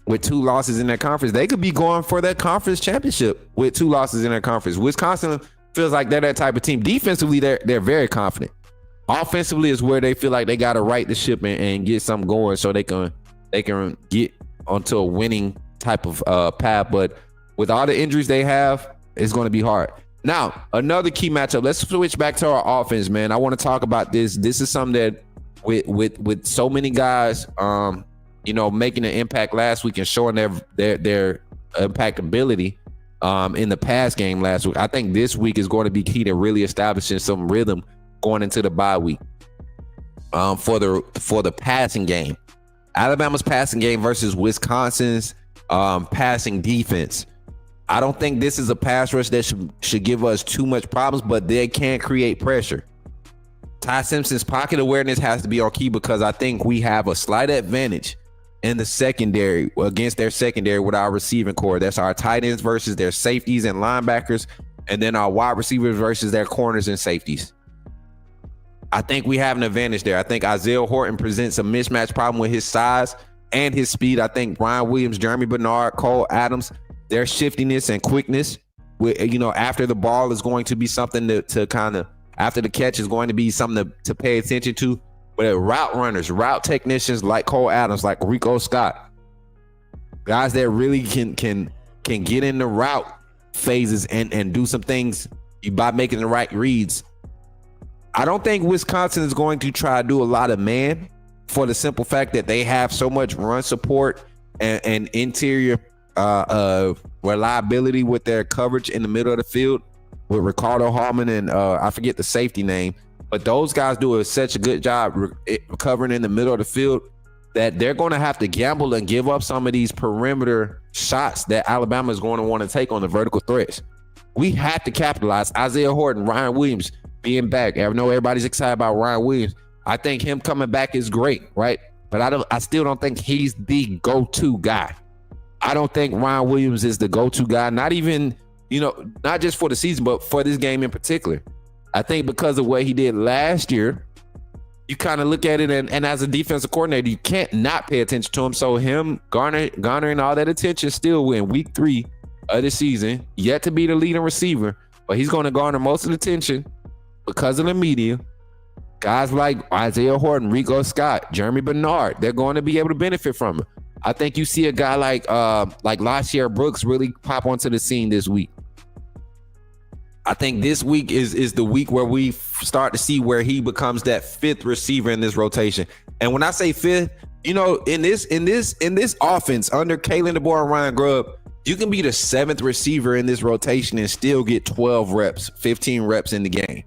With 2 losses in their conference, they could be going for that conference championship with 2 losses in their conference. Wisconsin feels like they're that type of team. Defensively, they're very confident. Offensively is where they feel like they got to right the ship and get something going so they can get onto a winning type of path. But with all the injuries they have, it's going to be hard. Now, another key matchup. Let's switch back to our offense, man. I want to talk about this. This is something that with so many guys, making an impact last week and showing their impactability in the pass game last week. I think this week is going to be key to really establishing some rhythm going into the bye week for the passing game. Alabama's passing game versus Wisconsin's passing defense. I don't think this is a pass rush that should give us too much problems, but they can create pressure. Ty Simpson's pocket awareness has to be on key because I think we have a slight advantage in the secondary against their secondary with our receiving core. That's our tight ends versus their safeties and linebackers, and then our wide receivers versus their corners and safeties. I think we have an advantage there. I think Isaiah Horton presents a mismatch problem with his size and his speed. I think Brian Williams, Jeremy Bernard, Cole Adams, their shiftiness and quickness, after the ball is going to be something to kind of, after the catch is going to be something to pay attention to. But route runners, route technicians like Cole Adams, like Rico Scott, guys that really can get in the route phases and do some things by making the right reads. I don't think Wisconsin is going to try to do a lot of man for the simple fact that they have so much run support and interior reliability with their coverage in the middle of the field with Ricardo Hallman and I forget the safety name, but those guys do such a good job covering in the middle of the field that they're going to have to gamble and give up some of these perimeter shots that Alabama is going to want to take on the vertical threats. We have to capitalize. Isaiah Horton, Ryan Williams being back. I know everybody's excited about Ryan Williams. I think him coming back is great, right? But I still don't think he's the go-to guy. I don't think Ryan Williams is the go-to guy, not even, not just for the season, but for this game in particular. I think because of what he did last year, you kind of look at it and as a defensive coordinator, you can't not pay attention to him. So him garnering all that attention still in week 3 of the season, yet to be the leading receiver, but he's going to garner most of the attention because of the media. Guys like Isaiah Horton, Rico Scott, Jeremy Bernard, they're going to be able to benefit from it. I think you see a guy like LaShair Brooks really pop onto the scene this week. I think this week is the week where we start to see where he becomes that 5th receiver in this rotation. And when I say 5th, in this offense under Kalen DeBoer and Ryan Grubb, you can be the 7th receiver in this rotation and still get 12 reps, 15 reps in the game.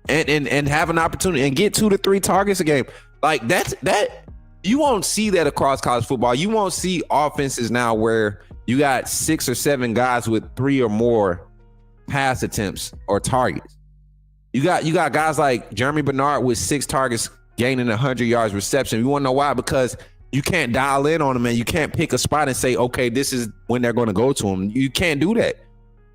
And have an opportunity and get 2 to 3 targets a game. Like that you won't see that across college football. You won't see offenses now where you got 6 or 7 guys with 3 or more pass attempts or targets. You got guys like Jeremy Bernard with 6 targets gaining 100 yards reception. You want to know why? Because you can't dial in on them and you can't pick a spot and say, okay, this is when they're going to go to him. You can't do that.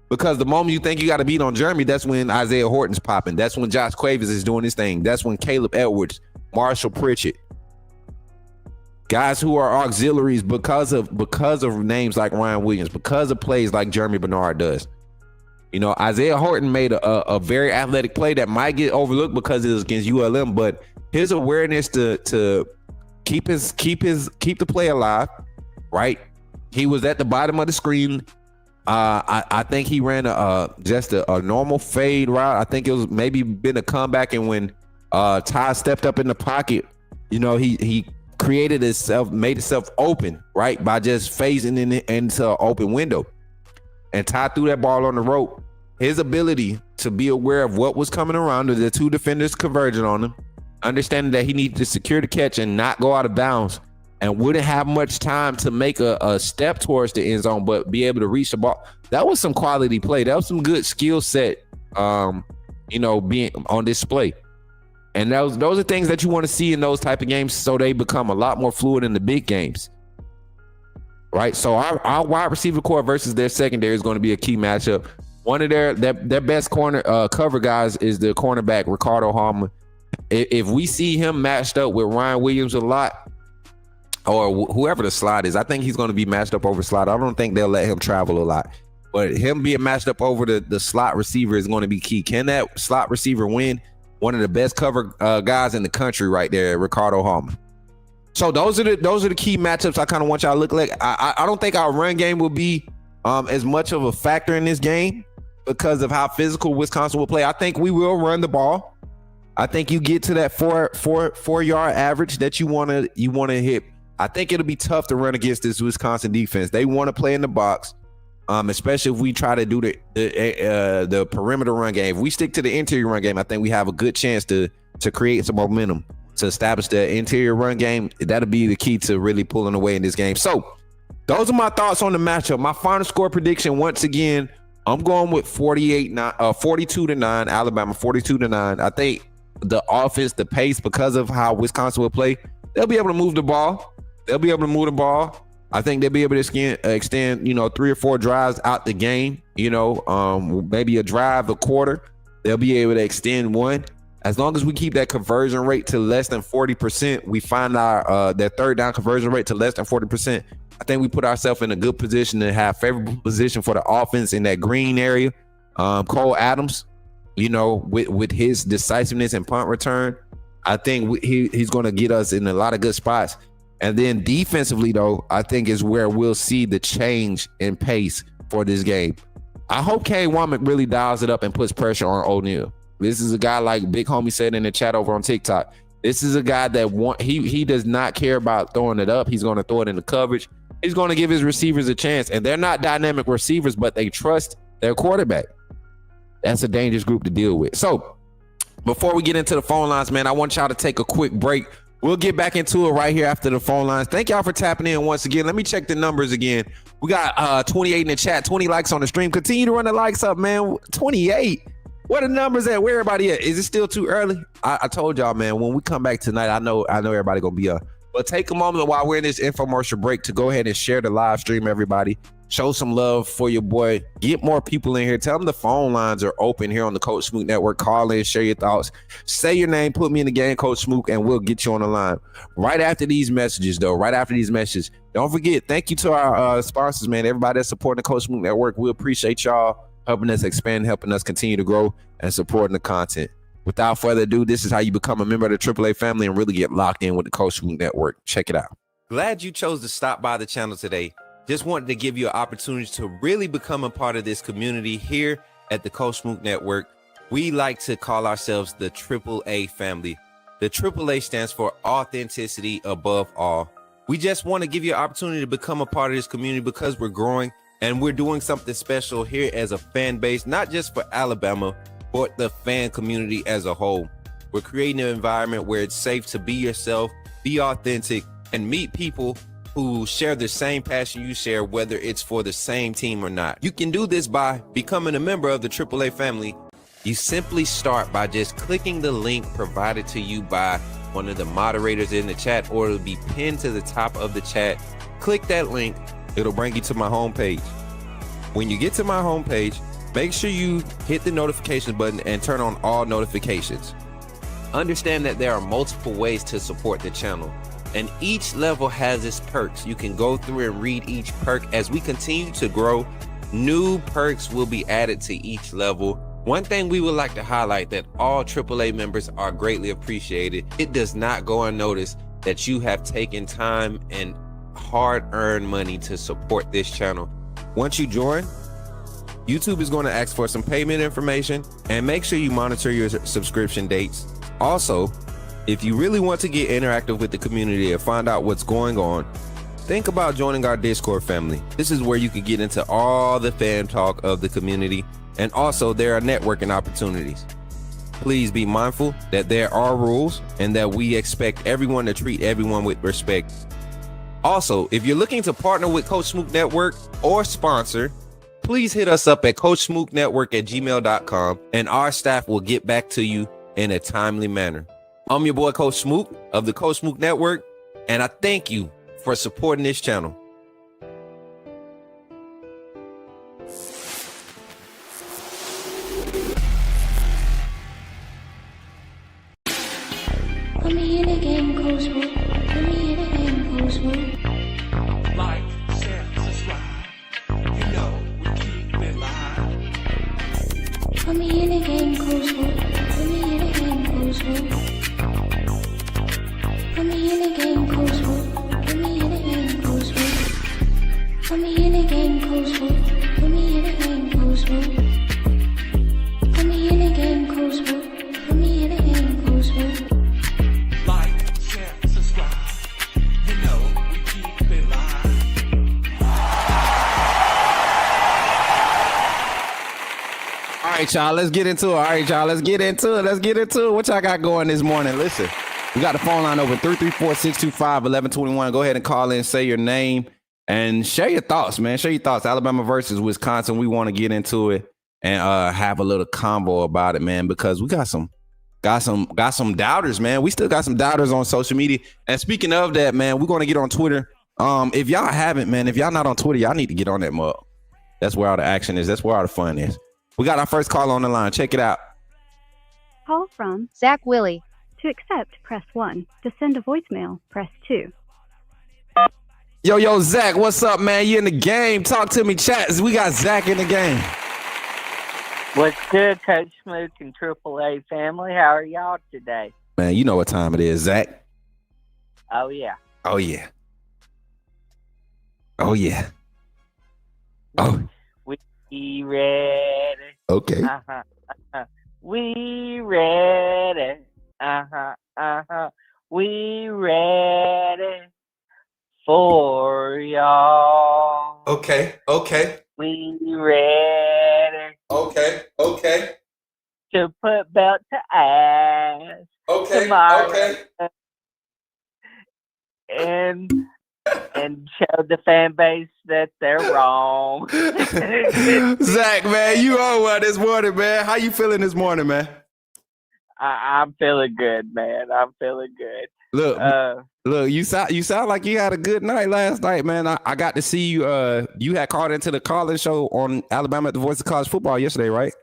Because the moment you think you got to beat on Jeremy, that's when Isaiah Horton's popping. That's when Josh Cuevas is doing his thing. That's when Caleb Edwards, Marshall Pritchett, guys who are auxiliaries because of names like Ryan Williams, because of plays like Jeremy Bernard does. Isaiah Horton made a very athletic play that might get overlooked because it was against ULM, but his awareness to keep the play alive, right? He was at the bottom of the screen. I think he ran just a normal fade route. I think it was maybe been a comeback, and when Ty stepped up in the pocket, you know, he created himself, made himself open, right, by just phasing into an open window. And Ty threw that ball on the rope. His ability to be aware of what was coming around, the two defenders converging on him, understanding that he needed to secure the catch and not go out of bounds, and wouldn't have much time to make a step towards the end zone, but be able to reach the ball. That was some quality play. That was some good skill set, being on display. And those are things that you want to see in those type of games, so they become a lot more fluid in the big games. Right? So our wide receiver core versus their secondary is going to be a key matchup. One of their best corner cover guys is the cornerback, Ricardo Hallman. If we see him matched up with Ryan Williams a lot, or whoever the slot is, I think he's going to be matched up over slot. I don't think they'll let him travel a lot. But him being matched up over the slot receiver is going to be key. Can that slot receiver win? One of the best cover guys in the country right there, Ricardo Hallman. So those are the key matchups I kind of want y'all to look like. I don't think our run game will be as much of a factor in this game because of how physical Wisconsin will play. I think we will run the ball. I think you get to that four yard average that you want to hit. I think it'll be tough to run against this Wisconsin defense. They want to play in the box, especially if we try to do the perimeter run game. If we stick to the interior run game, I think we have a good chance to create some momentum, to establish the interior run game. That'll be the key to really pulling away in this game. So those are my thoughts on the matchup. My final score prediction, once again, I'm going with 42-9, Alabama 42-9. I think the offense, the pace, because of how Wisconsin will play, they'll be able to move the ball. I think they'll be able to extend 3 or 4 drives out the game, maybe a drive, a quarter. They'll be able to extend one. As long as we keep that conversion rate to less than 40%, we find their third down conversion rate to less than 40%. I think we put ourselves in a good position to have favorable position for the offense in that green area. Cole Adams, with his decisiveness and punt return, I think he's going to get us in a lot of good spots. And then defensively, though, I think is where we'll see the change in pace for this game. I hope Kane Womack really dials it up and puts pressure on O'Neal. This is a guy, like Big Homie said in the chat over on TikTok. This is a guy that he does not care about throwing it up. He's going to throw it in the coverage. He's going to give his receivers a chance. And they're not dynamic receivers, but they trust their quarterback. That's a dangerous group to deal with. So before we get into the phone lines, man, I want y'all to take a quick break. We'll get back into it right here after the phone lines. Thank y'all for tapping in once again. Let me check the numbers again. We got 28 in the chat, 20 likes on the stream. Continue to run the likes up, man. 28. What are the numbers at? Where everybody at? Is it still too early? I told y'all, man, when we come back tonight, I know everybody gonna be up. But take a moment while we're in this infomercial break to go ahead and share the live stream, everybody. Show some love for your boy. Get more people in here. Tell them the phone lines are open here on the Coach Smook Network. Call in, share your thoughts. Say your name, put me in the game, Coach Smook, and we'll get you on the line. Right after these messages, don't forget, thank you to our sponsors, man. Everybody that's supporting the Coach Smook Network. We appreciate y'all helping us expand, helping us continue to grow, and supporting the content. Without further ado, this is how you become a member of the AAA family and really get locked in with the Coach Smook Network. Check it out. Glad you chose to stop by the channel today. Just wanted to give you an opportunity to really become a part of this community here at the Coach Smook Network. We like to call ourselves the AAA family. The AAA stands for authenticity above all. We just want to give you an opportunity to become a part of this community because we're growing and we're doing something special here as a fan base, not just for Alabama, but the fan community as a whole. We're creating an environment where it's safe to be yourself, be authentic, and meet people who share the same passion you share, whether it's for the same team or not. You can do this by becoming a member of the AAA family. You simply start by just clicking the link provided to you by one of the moderators in the chat, or it'll be pinned to the top of the chat. Click that link. It'll bring you to my homepage. When you get to my homepage, make sure you hit the notification button and turn on all notifications. Understand that there are multiple ways to support the channel, and each level has its perks. You can go through and read each perk. As we continue to grow, new perks will be added to each level. One thing we would like to highlight that all AAA members are greatly appreciated. It does not go unnoticed that you have taken time and hard-earned money to support this channel. Once you join, YouTube is going to ask for some payment information, and make sure you monitor your subscription dates. Also, if you really want to get interactive with the community and find out what's going on, think about joining our Discord family. This is where you can get into all the fan talk of the community, and also there are networking opportunities. Please be mindful that there are rules and that we expect everyone to treat everyone with respect. Also, if you're looking to partner with Coach Smook Network or sponsor, please hit us up at coachsmooknetwork@gmail.com, and our staff will get back to you in a timely manner. I'm your boy, Coach Smook of the Coach Smook Network, and I thank you for supporting this channel. Put me in a game, Coach Smook. Put me in a game, Coach Smook. Like, share, subscribe. You know we keep it live. Put me in a game, Coach Smook. Put me in a game, Coach Smook. Put me in a game, Coach Smook. Put me in a game, Coach Smook. Put me in a game, Coach Smook. Put me in a game, Coach Smook. Put me in a game, Coach Smook. Put me in a game, Coach Smook. Like, share, subscribe. You know we keep it live. All right, y'all, let's get into it. What y'all got going this morning? Listen, we got the phone line over 334-625-1121. Go ahead and call in, say your name, and share your thoughts, man. Share your thoughts. Alabama versus Wisconsin. We want to get into it and have a little combo about it, man, because we got some doubters, man. We still got some doubters on social media. And speaking of that, man, we're going to get on Twitter. If y'all haven't, man, if y'all not on Twitter, y'all need to get on that mug. That's where all the action is. That's where all the fun is. We got our first call on the line. Check it out. Call from Zach Willie. To accept, press 1. To send a voicemail, press 2. Yo, Zach, what's up, man? You in the game? Talk to me, chat. We got Zach in the game. What's good, Coach Smook and AAA family? How are y'all today? Man, you know what time it is, Zach. Oh, yeah. Oh, yeah. Oh, yeah. Oh, We ready. okay. Uh-huh. We ready. We ready for y'all. Okay. We ready Okay. to put belt to ass tomorrow. And show the fan base that they're wrong. Zach, man, you on one this morning, man. How you feeling this morning, man? I'm feeling good, man. I'm feeling good. Look, you sound like you had a good night last night, man. I got to see you. You had called into the call-in show on Alabama at the Voice of College Football yesterday, right?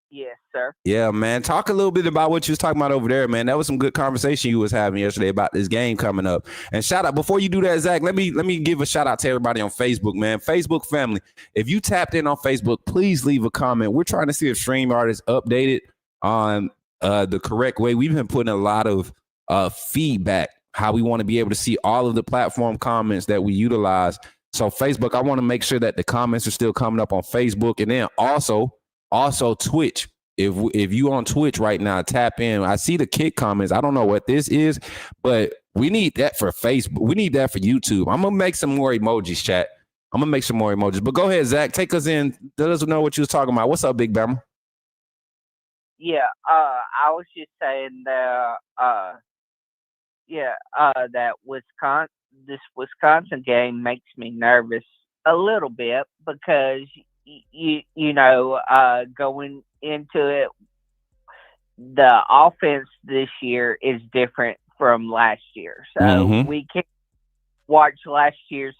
Yes, sir. Yeah, man. Talk a little bit about what you was talking about over there, man. That was some good conversation you was having yesterday about this game coming up. And shout out, before you do that, Zach, let me give a shout out to everybody on Facebook, man. Facebook family. If you tapped in on Facebook, please leave a comment. We're trying to see if StreamYard is updated on the correct way. We've been putting a lot of feedback, how we want to be able to see all of the platform comments that we utilize. So Facebook, I want to make sure that the comments are still coming up on Facebook, and then also Twitch. If you on Twitch right now, tap in. I see the kick comments. I don't know what this is, but we need that for Facebook. We need that for YouTube. I'm gonna make some more emojis, chat. I'm gonna make some more emojis. But go ahead, Zach. Take us in. Let us know what you was talking about. What's up, Big Bama? Yeah, I was just saying that, that this Wisconsin game makes me nervous a little bit because going into it, the offense this year is different from last year. So we can watch last year's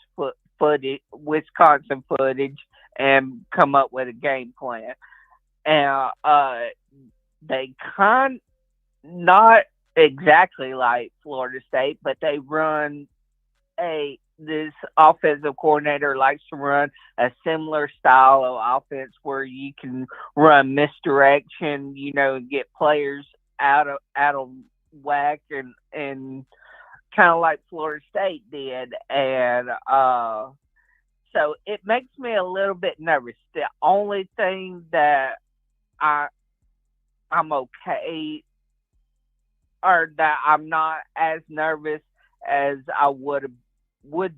Wisconsin footage and come up with a game plan. And they not exactly like Florida State, but they run this offensive coordinator likes to run a similar style of offense where you can run misdirection, and get players out of whack and kind of like Florida State did, and so it makes me a little bit nervous. The only thing that I'm okay, or that I'm not as nervous as I would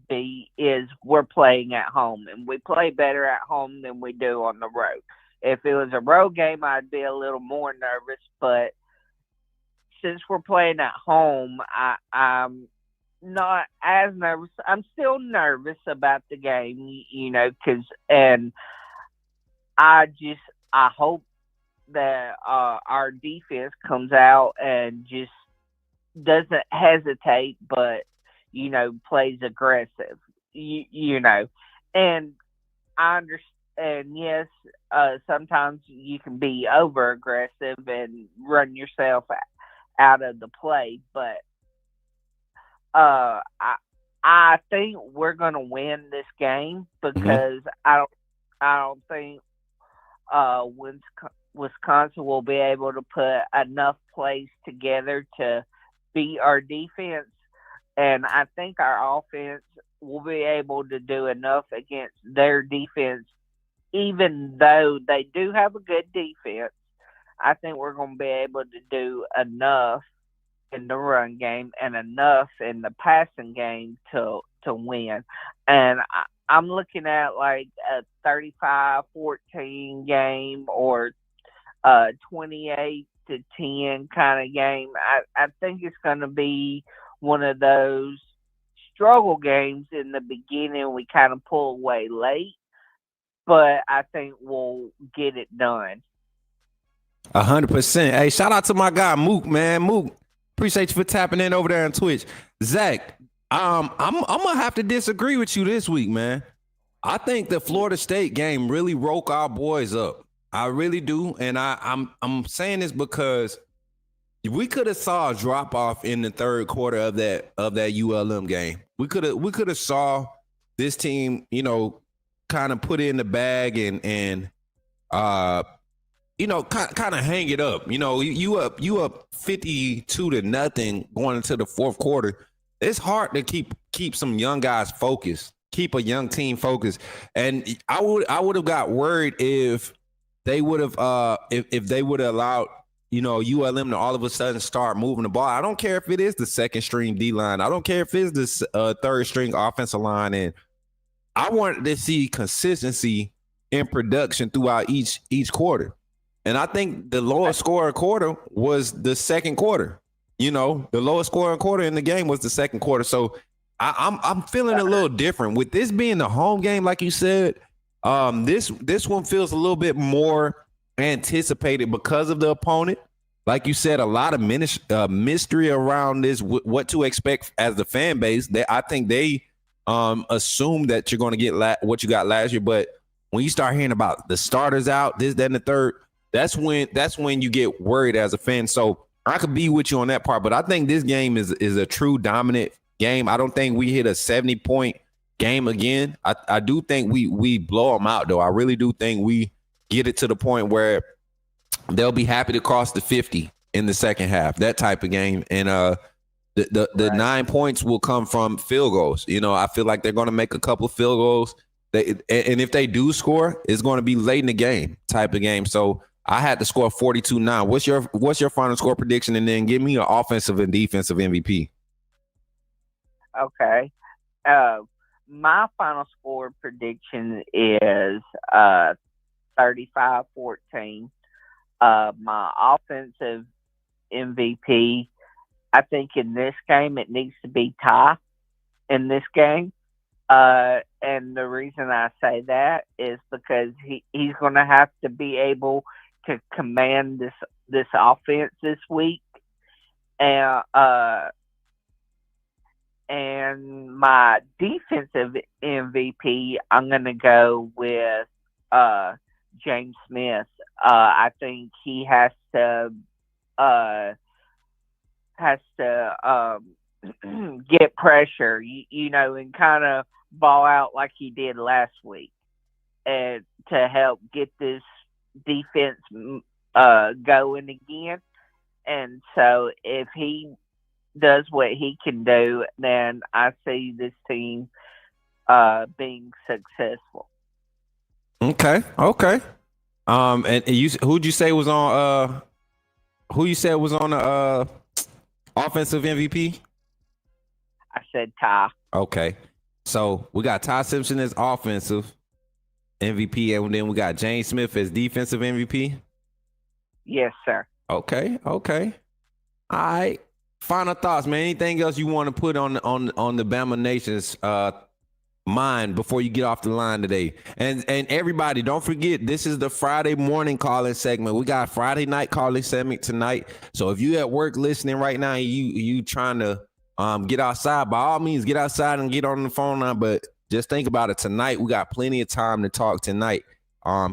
be, is we're playing at home, and we play better at home than we do on the road. If it was a road game, I'd be a little more nervous, but since we're playing at home, I'm not as nervous. I'm still nervous about the game, and I hope that our defense comes out and just doesn't hesitate, but plays aggressive. And I understand. And yes, sometimes you can be over aggressive and run yourself out of the play, but I think we're going to win this game because I don't think Wisconsin will be able to put enough plays together to beat our defense, and I think our offense will be able to do enough against their defense. Even though they do have a good defense, I think we're going to be able to do enough in the run game and enough in the passing game to win. And I'm looking at like a 35-14 game or 28-10 kind of game. I think it's going to be one of those struggle games in the beginning. We kind of pull away late, but I think we'll get it done. 100%. Hey, shout out to my guy Mook, man. Mook, appreciate you for tapping in over there on Twitch. Zach, I'm gonna have to disagree with you this week, man. I think the Florida State game really woke our boys up. I really do, and I'm saying this because we could have saw a drop off in the third quarter of that ULM game. We could have saw this team, kind of put it in the bag and kind of hang it up. You up 52-0 going into the fourth quarter. It's hard to keep some young guys focused, keep a young team focused. And I would have got worried if they would have if they would have allowed ULM to all of a sudden start moving the ball. I don't care if it is the second string D line. I don't care if it's the third string offensive line. And I wanted to see consistency in production throughout each quarter. And I think the lowest scoring quarter was the second quarter. The lowest scoring quarter in the game was the second quarter. So I'm feeling a little different. With this being the home game, like you said, this one feels a little bit more anticipated because of the opponent. Like you said, a lot of mystery around this, what to expect as the fan base. I think they assume that you're going to get what you got last year, but when you start hearing about the starters out, this, that, and the third, that's when you get worried as a fan. So I could be with you on that part, but I think this game is a true dominant game. I don't think we hit a 70-point game again. I do think we blow them out, though. I really do think we get it to the point where they'll be happy to cross the 50 in the second half, that type of game. And the 9 points will come from field goals. I feel like they're going to make a couple of field goals. And if they do score, it's going to be late in the game type of game. So I had to score 42-9. What's your final score prediction? And then give me an offensive and defensive MVP. Okay. My final score prediction is 35-14. My offensive MVP, I think in this game it needs to be Ty in this game. And the reason I say that is because he's going to have to be able to command this offense this week. And my defensive MVP, I'm going to go with James Smith. I think he has to get pressure, and kind of ball out like he did last week, and to help get this defense going again. And so if he does what he can do, then I see this team being successful. Okay. And who'd you say was on? Who you said was on the offensive MVP? I said Ty. Okay. So we got Ty Simpson as offensive MVP, and then we got James Smith as defensive MVP. Yes, sir. Okay. All right. Final thoughts, man. Anything else you want to put on the Bama Nation's mind before you get off the line today? And everybody, don't forget, this is the Friday morning calling segment. We got Friday night calling segment tonight. So if you at work listening right now, and you trying to get outside, by all means, get outside and get on the phone line. But just think about it. Tonight, we got plenty of time to talk tonight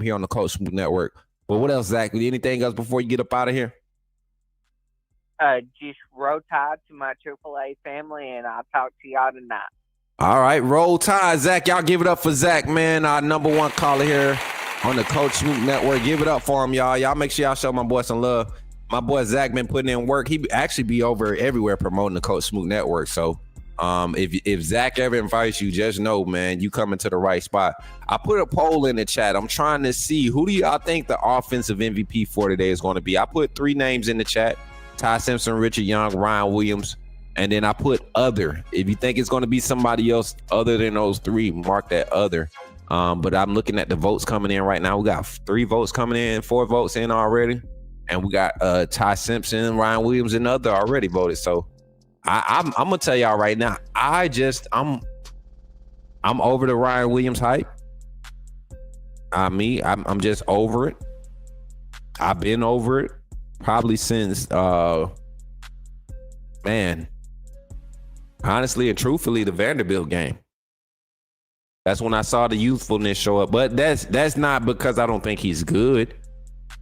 here on the Coach Smook Network. But what else, Zach? Anything else before you get up out of here? Just roll tide to my AAA family, and I'll talk to y'all tonight. All right, roll tide, Zach. Y'all give it up for Zach, man. Our number one caller here on the Coach Smook Network. Give it up for him, y'all. Y'all make sure y'all show my boy some love. My boy Zach been putting in work. He actually be over everywhere promoting the Coach Smook Network. So if Zach ever invites you, just know, man, you coming to the right spot. I put a poll in the chat. I'm trying to see, who do y'all think the offensive MVP for today is going to be? I put 3 names in the chat: Ty Simpson, Richard Young, Ryan Williams. And then I put other. If you think it's going to be somebody else other than those 3, mark that other. But I'm looking at the votes coming in right now. We got 3 votes coming in, 4 votes in already. And we got Ty Simpson, Ryan Williams, and other already voted. So I'm gonna tell y'all right now, I'm over the Ryan Williams hype. I'm just over it. I've been over it probably since honestly and truthfully, the Vanderbilt game. That's when I saw the youthfulness show up. But that's not because I don't think he's good.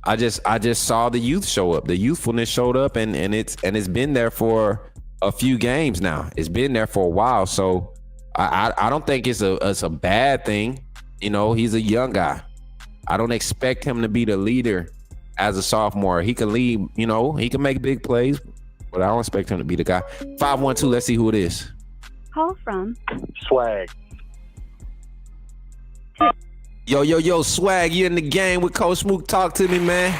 I just saw the youth show up. The youthfulness showed up, and it's been there for a few games now. It's been there for a while. So I don't think it's a bad thing. You know, he's a young guy. I don't expect him to be the leader as a sophomore. He can lead, you know, he can make big plays, but I don't expect him to be the guy. 512, let's see who it is. Call from Swag. Yo, Swag, you in the game with Coach Smook. Talk to me, man.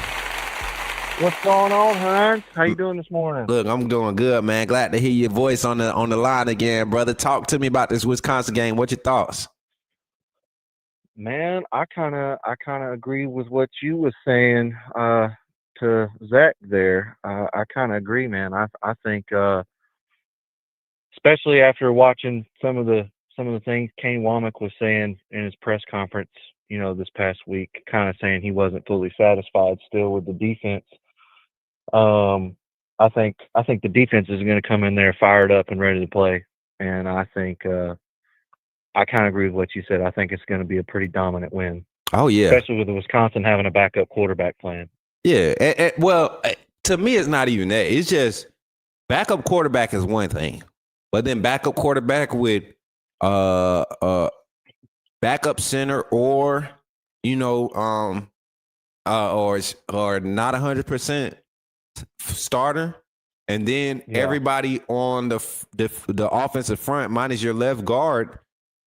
What's going on, Hines? How you doing this morning? Look, I'm doing good, man. Glad to hear your voice on the line again, brother. Talk to me about this Wisconsin game. What's your thoughts? Man, I kind of agree with what you was saying to Zach there. I kind of agree, man. I think especially after watching some of the things Kane Womack was saying in his press conference, you know, this past week, kind of saying he wasn't fully satisfied still with the defense. I think the defense is going to come in there fired up and ready to play, and I think I kind of agree with what you said. I think it's going to be a pretty dominant win. Oh yeah, especially with Wisconsin having a backup quarterback playing. Yeah, well, to me, it's not even that. It's just backup quarterback is one thing, but then backup quarterback with backup center, or you know, or not 100% starter, and then everybody on the offensive front, minus your left guard,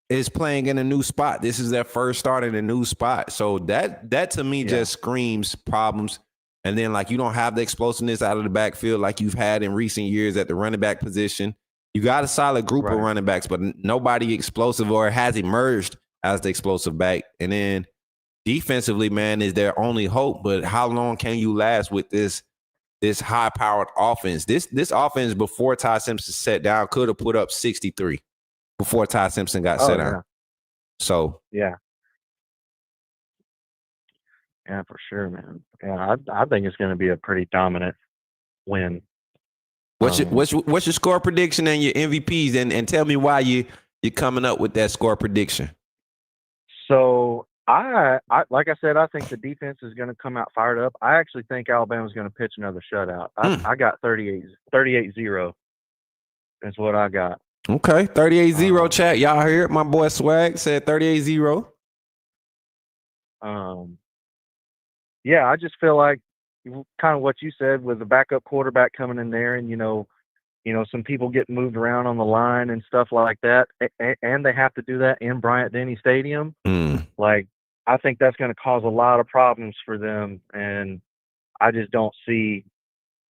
is playing in a new spot. This is their first start in a new spot, so that to me just screams problems. And then, like, you don't have the explosiveness out of the backfield like you've had in recent years at the running back position. You got a solid group of running backs, but nobody explosive or has emerged as the explosive back. And then defensively, man, is their only hope. But how long can you last with this high-powered offense? This offense before Ty Simpson sat down could have put up 63 before Ty Simpson got set down. So yeah, for sure, man. Yeah, I think it's going to be a pretty dominant win. What's your score prediction and your MVPs, and tell me why you're coming up with that score prediction? So I like I said, I think the defense is going to come out fired up. I actually think Alabama's going to pitch another shutout. I got 38-0 is what I got. Okay, 38-0, chat. Y'all hear it? My boy Swag said 38-0. Yeah, I just feel like kind of what you said with the backup quarterback coming in there, and, you know, some people get moved around on the line and stuff like that, and they have to do that in Bryant-Denny Stadium. Like, I think that's going to cause a lot of problems for them, and I just don't see,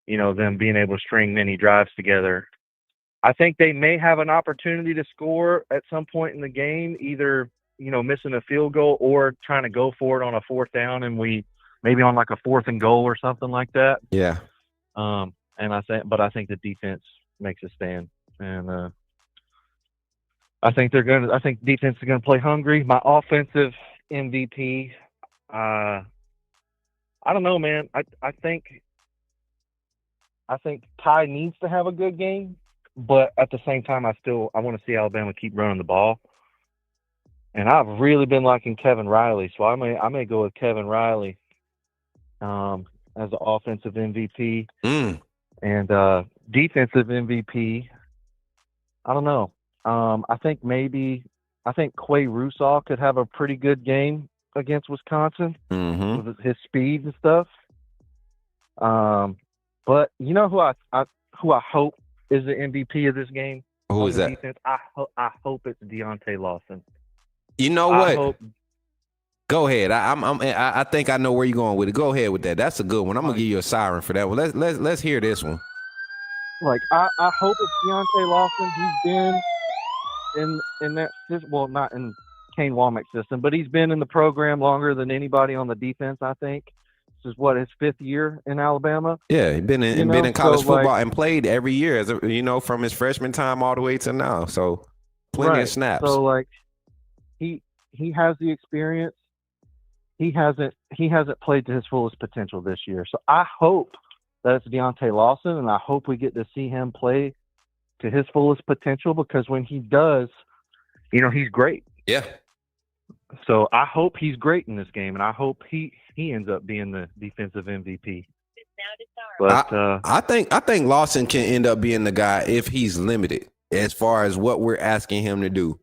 them being able to string many drives together. I think they may have an opportunity to score at some point in the game, either, missing a field goal or trying to go for it on a 4th down, and maybe on like a 4th and goal or something like that. Yeah. And I think the defense makes a stand, and I think defense is gonna play hungry. My offensive MVP, I don't know, man. I think Ty needs to have a good game, but at the same time, I want to see Alabama keep running the ball. And I've really been liking Kevin Riley, so I may go with Kevin Riley as the offensive MVP. And defensive MVP, I don't know. I think Quay Russaw could have a pretty good game against Wisconsin with his speed and stuff. But you know who I hope is the MVP of this game? Who is that? Defense? I hope it's Deontay Lawson. You know what? Go ahead. I think I know where you're going with it. Go ahead with that. That's a good one. I'm gonna give you a siren for that one. Let's hear this one. Like, I hope it's Deontay Lawson. He's been in that system. Well, not in Kane Womack's system, but he's been in the program longer than anybody on the defense, I think. This is his 5th year in Alabama. Yeah, he's been in college football and played every year, from his freshman time all the way to now. So plenty of snaps. So like, he has the experience. He hasn't played to his fullest potential this year. So I hope that it's Deontay Lawson, and I hope we get to see him play to his fullest potential, because when he does, he's great. Yeah. So I hope he's great in this game, and I hope he ends up being the defensive MVP. But I think Lawson can end up being the guy if he's limited as far as what we're asking him to do.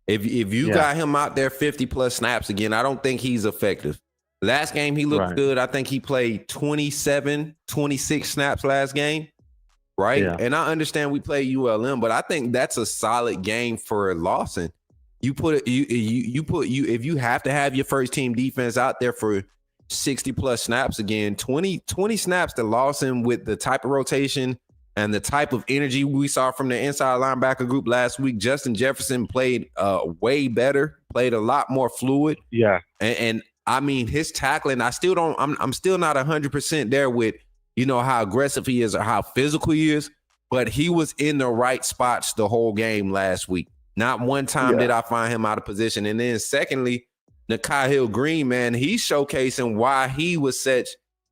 If you got him out there 50+ snaps again, I don't think he's effective. Last game, he looked good. I think he played 27, 26 snaps last game, right? Yeah. And I understand we play ULM, but I think that's a solid game for Lawson. If you have to have your first team defense out there for 60+ snaps again, 20 snaps to Lawson with the type of rotation and the type of energy we saw from the inside linebacker group last week. Justin Jefferson played way better, played a lot more fluid. Yeah. And I mean, his tackling, I'm still not 100% there with, how aggressive he is or how physical he is, but he was in the right spots the whole game last week. Not one time did I find him out of position. And then secondly, Nakai Hill-Green, man, he's showcasing why he was such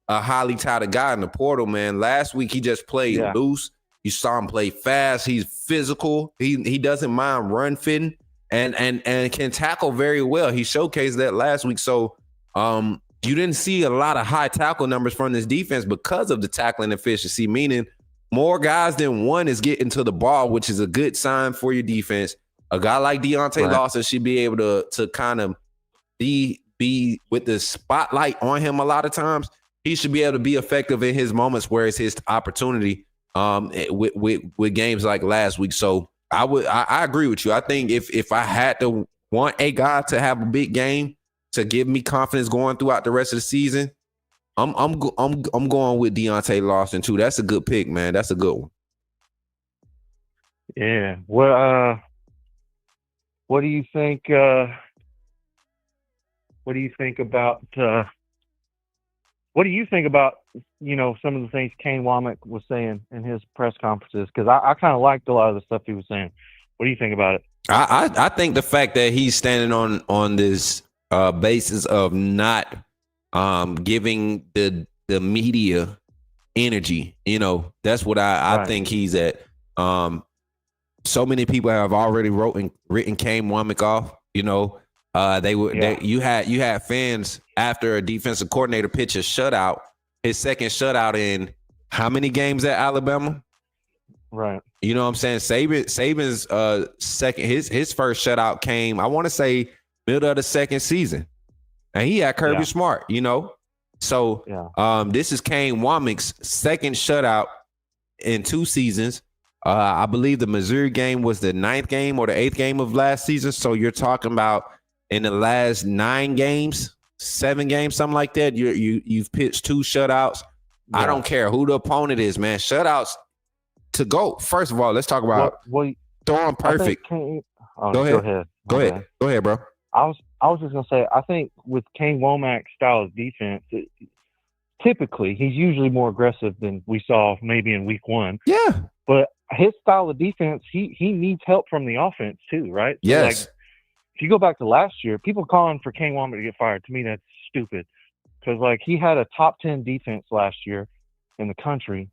a highly touted guy in the portal, man. Last week, he just played loose. You saw him play fast. He's physical. He doesn't mind run fitting and can tackle very well. He showcased that last week. So you didn't see a lot of high tackle numbers from this defense because of the tackling efficiency, meaning more guys than one is getting to the ball, which is a good sign for your defense. A guy like Deontay Lawson should be able to kind of be with the spotlight on him a lot of times. He should be able to be effective in his moments where it's his opportunity with games like last week. So I agree with you. I think if I had to want a guy to have a big game to give me confidence going throughout the rest of the season, I'm going with Deontay Lawson too. That's a good pick, man. That's a good one. Yeah. Well, what do you think? What do you think about? What do you think about, some of the things Kane Womack was saying in his press conferences? Because I kind of liked a lot of the stuff he was saying. What do you think about it? I think the fact that he's standing on this basis of not giving the media energy, that's what I think he's at. So many people have already written Kane Womack off. You had fans after a defensive coordinator pitch a shutout, his second shutout in how many games at Alabama? Right. You know what I'm saying? Saban's second, his first shutout came, I want to say, middle of the second season. And he had Kirby Smart, So this is Kane Womack's second shutout in 2 seasons. I believe the Missouri game was the 9th game or the 8th game of last season. So you're talking about in the last 9 games, 7 games, something like that. You've pitched 2 shutouts. Yeah. I don't care who the opponent is, man. Shutouts to go. First of all, let's talk about throwing perfect. Go ahead. Go ahead, bro. I was just gonna say, I think with Kane Womack's style of defense, typically he's usually more aggressive than we saw maybe in week 1. Yeah. But his style of defense, he needs help from the offense too, right? Yes. So if you go back to last year, people calling for Kane Womack to get fired, to me that's stupid. Because he had a top 10 defense last year in the country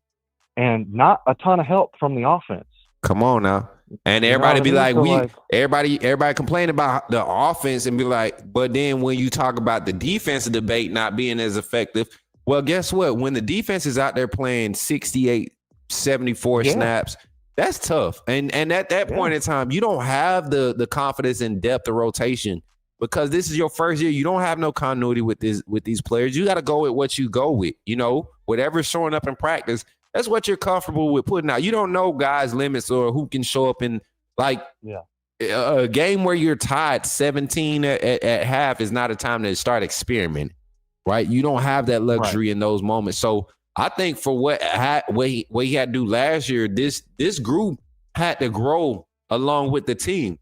and not a ton of help from the offense. Come on now. And everybody be like, everybody complain about the offense and be like, but then when you talk about the defensive debate not being as effective, well, guess what? When the defense is out there playing 68, 74 snaps, that's tough. And at that point in time, you don't have the confidence and depth of rotation because this is your first year. You don't have no continuity with these players. You got to go with what you go with. Whatever's showing up in practice, that's what you're comfortable with putting out. You don't know guys' limits or who can show up in a game where you're tied 17 at half is not a time to start experimenting, right? You don't have that luxury in those moments. So I think for what he had to do last year, this group had to grow along with the team.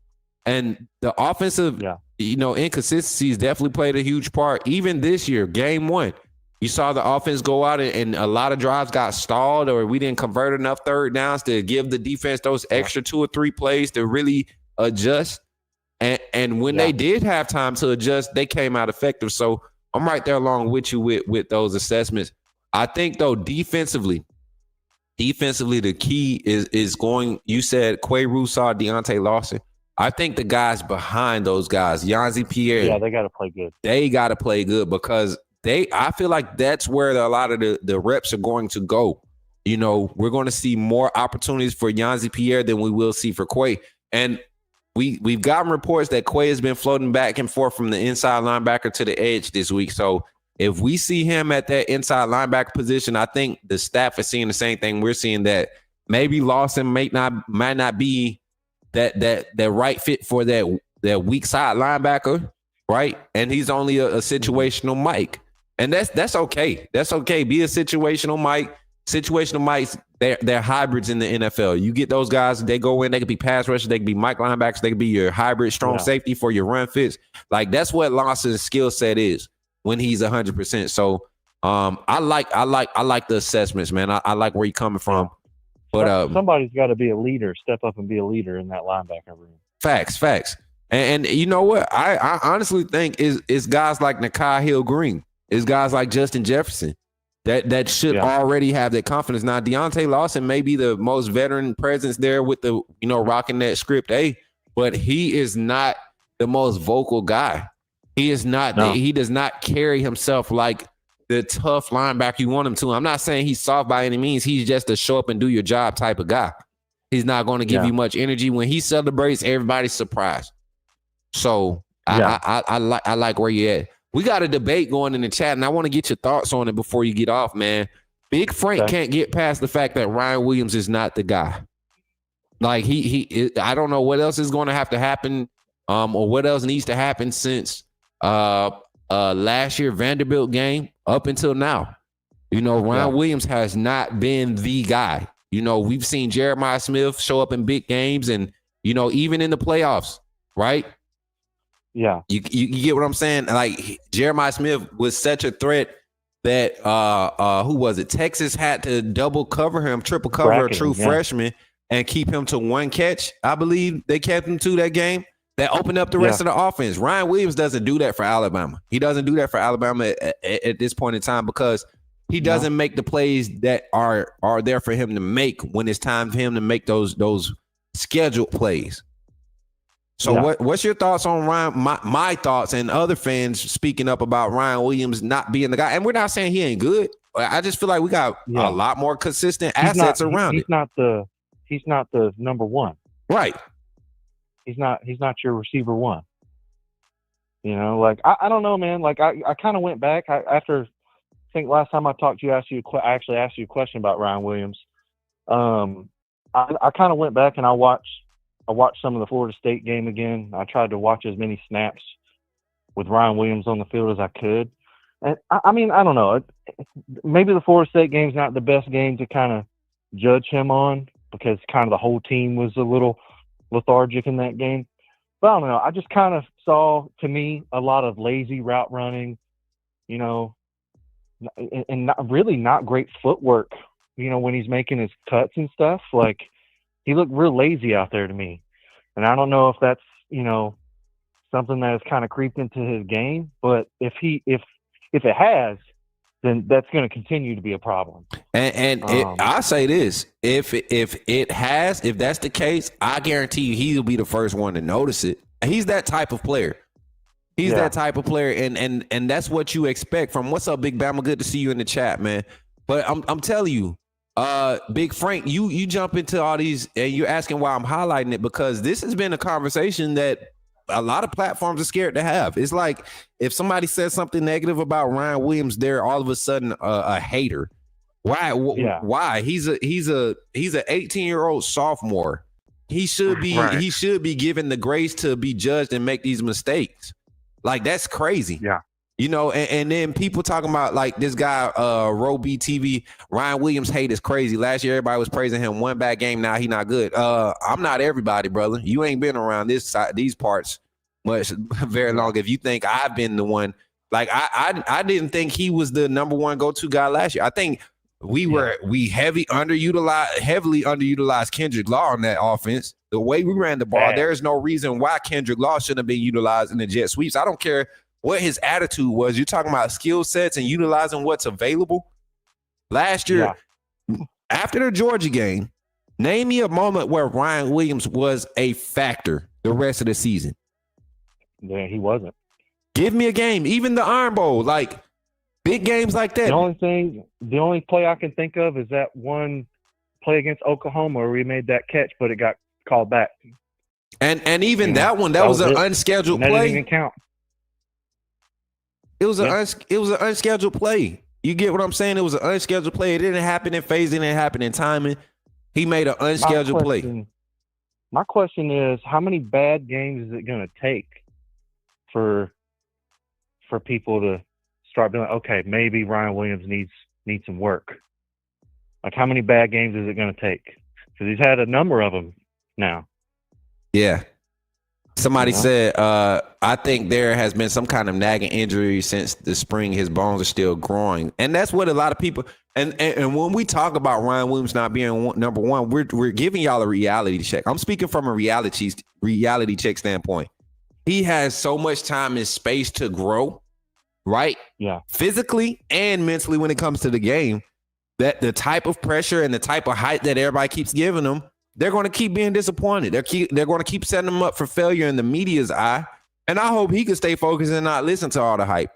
And the offensive, inconsistencies definitely played a huge part. Even this year, game 1, you saw the offense go out and a lot of drives got stalled or we didn't convert enough third downs to give the defense those extra 2 or 3 plays to really adjust. And when they did have time to adjust, they came out effective. So I'm right there along with you with those assessments. I think, though, defensively, the key is going – you said Quay Roussard, Deontay Lawson. I think the guys behind those guys, Yanzi Pierre. Yeah, they got to play good. They got to play good because I feel like that's where a lot of the reps are going to go. We're going to see more opportunities for Yanzi Pierre than we will see for Quay. And we've gotten reports that Quay has been floating back and forth from the inside linebacker to the edge this week. So if we see him at that inside linebacker position, I think the staff is seeing the same thing we're seeing, that maybe Lawson might not be that right fit for that weak side linebacker, right? And he's only a situational Mike. And that's okay. That's okay. Be a situational Mike. Situational Mikes, they're hybrids in the NFL. You get those guys, they go in, they could be pass rushers, they could be Mike linebackers, they could be your hybrid strong safety for your run fits. That's what Lawson's skill set is when he's 100%. So I like the assessments, man. I like where you're coming from. But somebody's got to be a leader, step up and be a leader in that linebacker room. Facts. And you know what? I honestly think is guys like Nakai Hill-Green, is guys like Justin Jefferson that should already have that confidence. Now, Deontay Lawson may be the most veteran presence there with the, rocking that script A, but he is not the most vocal guy. He is not. No. He does not carry himself like the tough linebacker you want him to. I'm not saying he's soft by any means. He's just a show up and do your job type of guy. He's not going to give you much energy. When he celebrates, everybody's surprised. So I like where you're at. We got a debate going in the chat, and I want to get your thoughts on it before you get off, man. Big Frank can't get past the fact that Ryan Williams is not the guy. Like I don't know what else is going to have to happen, or what else needs to happen since last year Vanderbilt game up until now. Ryan Williams has not been the guy. We've seen Jeremiah Smith show up in big games, and even in the playoffs, right? Yeah. You get what I'm saying? Like Jeremiah Smith was such a threat that who was it? Texas had to double cover him, triple cover a true freshman and keep him to 1 catch. I believe they kept him to that game. That opened up the rest of the offense. Ryan Williams doesn't do that for Alabama. He doesn't do that for Alabama at this point in time because he doesn't make the plays that are there for him to make when it's time for him to make those scheduled plays. So what's your thoughts on Ryan? My thoughts and other fans speaking up about Ryan Williams not being the guy. And we're not saying he ain't good. I just feel like we got a lot more consistent assets around it. He's not the number one. Right. He's not your receiver one. I don't know, man. Like I kind of went back after. I think last time I talked to you, I actually asked you a question about Ryan Williams. I kind of went back and I watched some of the Florida State game again. I tried to watch as many snaps with Ryan Williams on the field as I could. And I mean, I don't know. Maybe the Florida State game's not the best game to kind of judge him on because kind of the whole team was a little lethargic in that game. But I don't know. I just kind of saw, to me, a lot of lazy route running, you know, and not great footwork, you know, when he's making his cuts and stuff. Like, he looked real lazy out there to me. And I don't know if that's, you know, something that has kind of creeped into his game. But if it has, then that's going to continue to be a problem. And I say this: if that's the case, I guarantee you he'll be the first one to notice it. He's that type of player. He's that type of player, and that's what you expect from. What's up, Big Bama? Good to see you in the chat, man. But I'm telling you, Big Frank, you jump into all these and you're asking why I'm highlighting it, because this has been a conversation that a lot of platforms are scared to have. It's like if somebody says something negative about Ryan Williams, they're all of a sudden a hater. Why? Why? He's a 18-year-old sophomore. He should be given the grace to be judged and make these mistakes. Like, that's crazy. Yeah. You know, and then people talking about like this guy, Roe BTV, Ryan Williams hate is crazy. Last year, everybody was praising him. One bad game, now he not good. I'm not everybody, brother. You ain't been around these parts much very long. If you think I've been the one, like I didn't think he was the number one go-to guy last year. I think we heavily underutilized Kendrick Law on that offense. The way we ran the ball, there is no reason why Kendrick Law shouldn't have been utilized in the jet sweeps. I don't care what his attitude was. You're talking about skill sets and utilizing what's available. Last year, after the Georgia game, name me a moment where Ryan Williams was a factor the rest of the season. Yeah, he wasn't. Give me a game, even the Iron Bowl, like big games like that. The only play I can think of is that one play against Oklahoma where we made that catch, but it got called back. And even that one, that was an unscheduled play. That didn't even count. It was an unscheduled play. You get what I'm saying? It was an unscheduled play. It didn't happen in phase. It didn't happen in timing. He made an unscheduled play. My question is, how many bad games is it going to take for people to start being like, okay, maybe Ryan Williams needs some work? Like, how many bad games is it going to take? Because he's had a number of them now. Yeah. Somebody said, I think there has been some kind of nagging injury since the spring. His bones are still growing. And that's what a lot of people and when we talk about Ryan Williams not being number one, we're giving y'all a reality check. I'm speaking from a reality check standpoint. He has so much time and space to grow, right? Yeah. Physically and mentally when it comes to the game, that the type of pressure and the type of hype that everybody keeps giving him, they're going to keep being disappointed. They're going to keep setting him up for failure in the media's eye. And I hope he can stay focused and not listen to all the hype.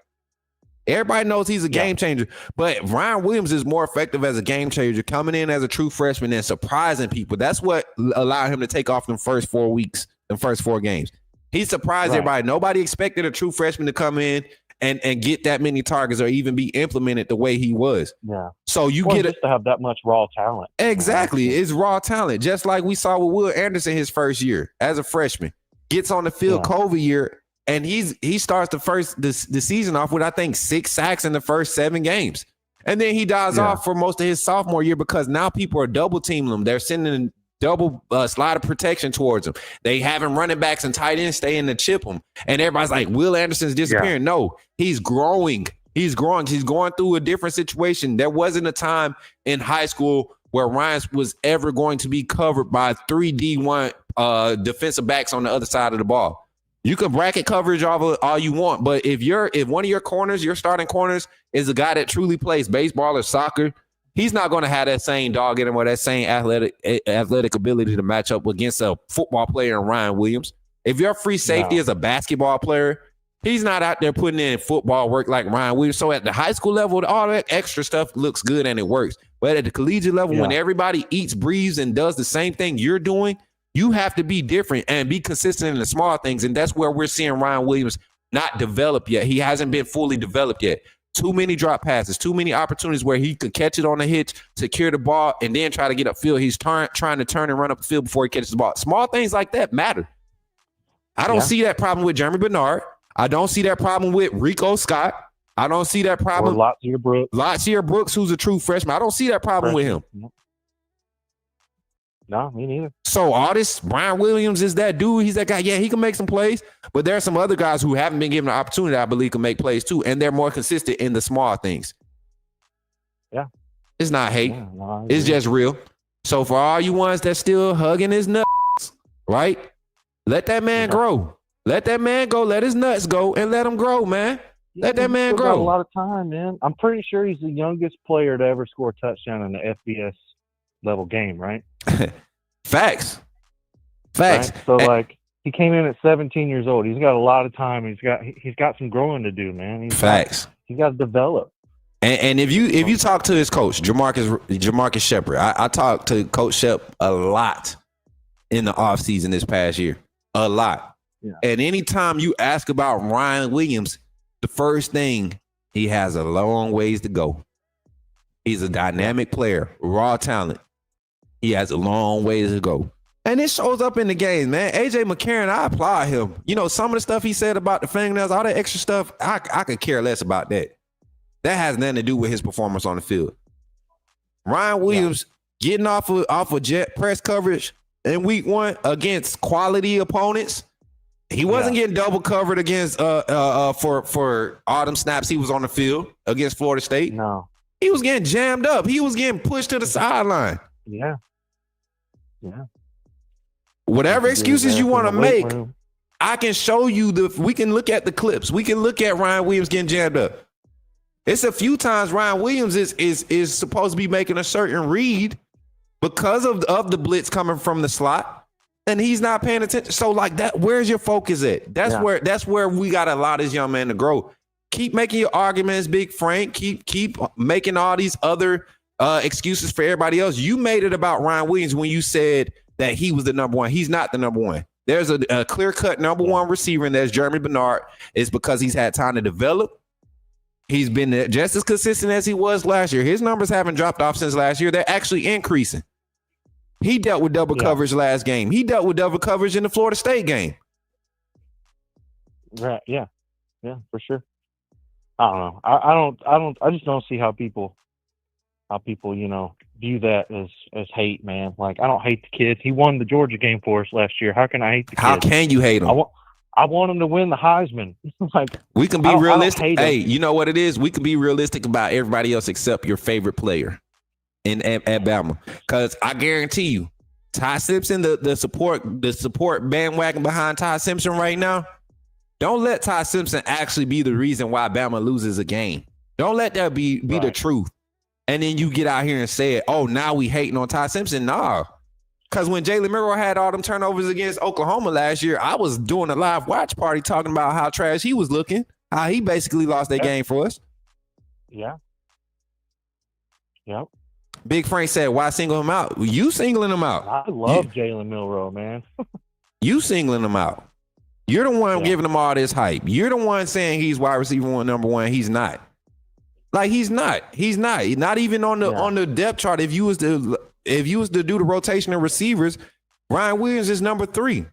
Everybody knows he's a game changer, but Ryan Williams is more effective as a game changer, coming in as a true freshman and surprising people. That's what allowed him to take off the first 4 weeks, the first 4 games. He surprised everybody. Nobody expected a true freshman to come in and get that many targets or even be implemented the way he was. Yeah. So you get to have that much raw talent. Exactly. It's raw talent. Just like we saw with Will Anderson his first year as a freshman. Gets on the field COVID year, and he starts the season off with, I think, 6 sacks in the first 7 games. And then he dies off for most of his sophomore year because now people are double teaming him. They're sending double slide of protection towards him. They having running backs and tight ends staying to chip him. And everybody's like, Will Anderson's disappearing. Yeah. No, he's growing. He's growing. He's going through a different situation. There wasn't a time in high school where Ryan was ever going to be covered by 3 D1 defensive backs on the other side of the ball. You can bracket coverage all you want, but if one of your corners, your starting corners, is a guy that truly plays baseball or soccer, he's not going to have that same dog in him or that same athletic ability to match up against a football player in Ryan Williams. If your free safety is a basketball player, he's not out there putting in football work like Ryan Williams. So at the high school level, all that extra stuff looks good and it works. But at the collegiate level, when everybody eats, breathes, and does the same thing you're doing, you have to be different and be consistent in the small things. And that's where we're seeing Ryan Williams not develop yet. He hasn't been fully developed yet. Too many drop passes, too many opportunities where he could catch it on a hitch, secure the ball, and then try to get upfield. He's trying to turn and run up the field before he catches the ball. Small things like that matter. I don't see that problem with Jeremy Bernard. I don't see that problem with Rico Scott. I don't see that problem. Or Latsier Brooks, who's a true freshman. I don't see that problem with him. No, me neither. So all this, Brian Williams is that dude. He's that guy. Yeah, he can make some plays, but there are some other guys who haven't been given the opportunity, I believe, can make plays too, and they're more consistent in the small things. Yeah. It's not hate. Yeah, no, it's just real. So for all you ones that still hugging his nuts, right? Let that man grow. Let that man go. Let his nuts go and let him grow, man. Let that man grow. Got a lot of time, man. I'm pretty sure he's the youngest player to ever score a touchdown in the FBS level game, right? Facts. Right? So like he came in at 17 years old. He's got a lot of time. He's got some growing to do, man. He's got to develop. And if you talk to his coach, Jamarcus Shepard, I talked to Coach Shep a lot in the offseason this past year. A lot. Yeah. And anytime you ask about Ryan Williams, the first thing, he has a long ways to go. He's a dynamic player, raw talent. He has a long ways to go. And it shows up in the game, man. AJ McCarron, I applaud him. You know, some of the stuff he said about the fingernails, all that extra stuff, I could care less about that. That has nothing to do with his performance on the field. Ryan Williams getting off of jet press coverage in week 1 against quality opponents. He wasn't getting double covered against for all them snaps he was on the field against Florida State. No. He was getting jammed up. He was getting pushed to the sideline. Yeah. Yeah. Whatever excuses you want to make, I can show you we can look at the clips. We can look at Ryan Williams getting jammed up. It's a few times Ryan Williams is supposed to be making a certain read because of the blitz coming from the slot, and he's not paying attention. So like that, where's your focus at? That's where we got to allow this young man to grow. Keep making your arguments, Big Frank. Keep making all these other excuses for everybody else. You made it about Ryan Williams when you said that he was the number one. He's not the number one. There's a clear-cut number one receiver, and there's Jeremy Bernard. It's because he's had time to develop. He's been just as consistent as he was last year. His numbers haven't dropped off since last year. They're actually increasing. He dealt with double coverage last game. He dealt with double coverage in the Florida State game. Right. Yeah. Yeah, for sure. I don't know. I just don't see how people, view that as hate, man. Like, I don't hate the kid. He won the Georgia game for us last year. How can I hate the kid? How can you hate him? I want him to win the Heisman. Like, we can be realistic. Hey, you know what it is? We can be realistic about everybody else except your favorite player at Bama. Because I guarantee you, Ty Simpson, the support bandwagon behind Ty Simpson right now, don't let Ty Simpson actually be the reason why Bama loses a game. Don't let that be the truth. And then you get out here and say, oh, now we hating on Ty Simpson. Nah. Because when Jalen Milroe had all them turnovers against Oklahoma last year, I was doing a live watch party talking about how trash he was looking, how he basically lost that game for us. Yeah. Yep. Big Frank said, why single him out? You singling him out. I love Jalen Milroe, man. You singling him out. You're the one giving him all this hype. You're the one saying he's wide receiver one, number one. He's not. Like, he's not. He's not. Not even on the depth chart. If you was to do the rotation of receivers, Ryan Williams is number 3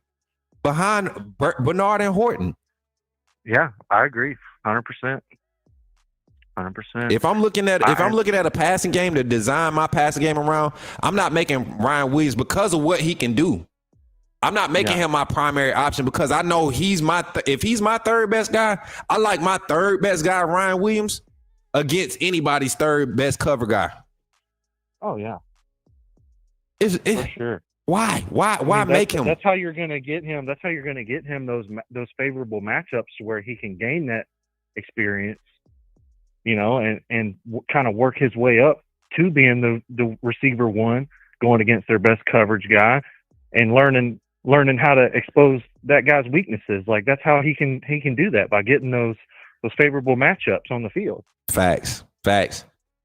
behind Bernard and Horton. Yeah, I agree. 100%. 100%. If I'm looking at a passing game to design my passing game around, I'm not making Ryan Williams because of what he can do. I'm not making him my primary option because I know if he's my third best guy, I like my third best guy, Ryan Williams, against anybody's third best cover guy. Oh yeah. For sure. Why make him? That's how you're going to get him. That's how you're going to get him those favorable matchups where he can gain that experience, and kind of work his way up to being the receiver one, going against their best coverage guy, and learning how to expose that guy's weaknesses. Like, that's how he can do that, by getting those favorable matchups on the field. Facts.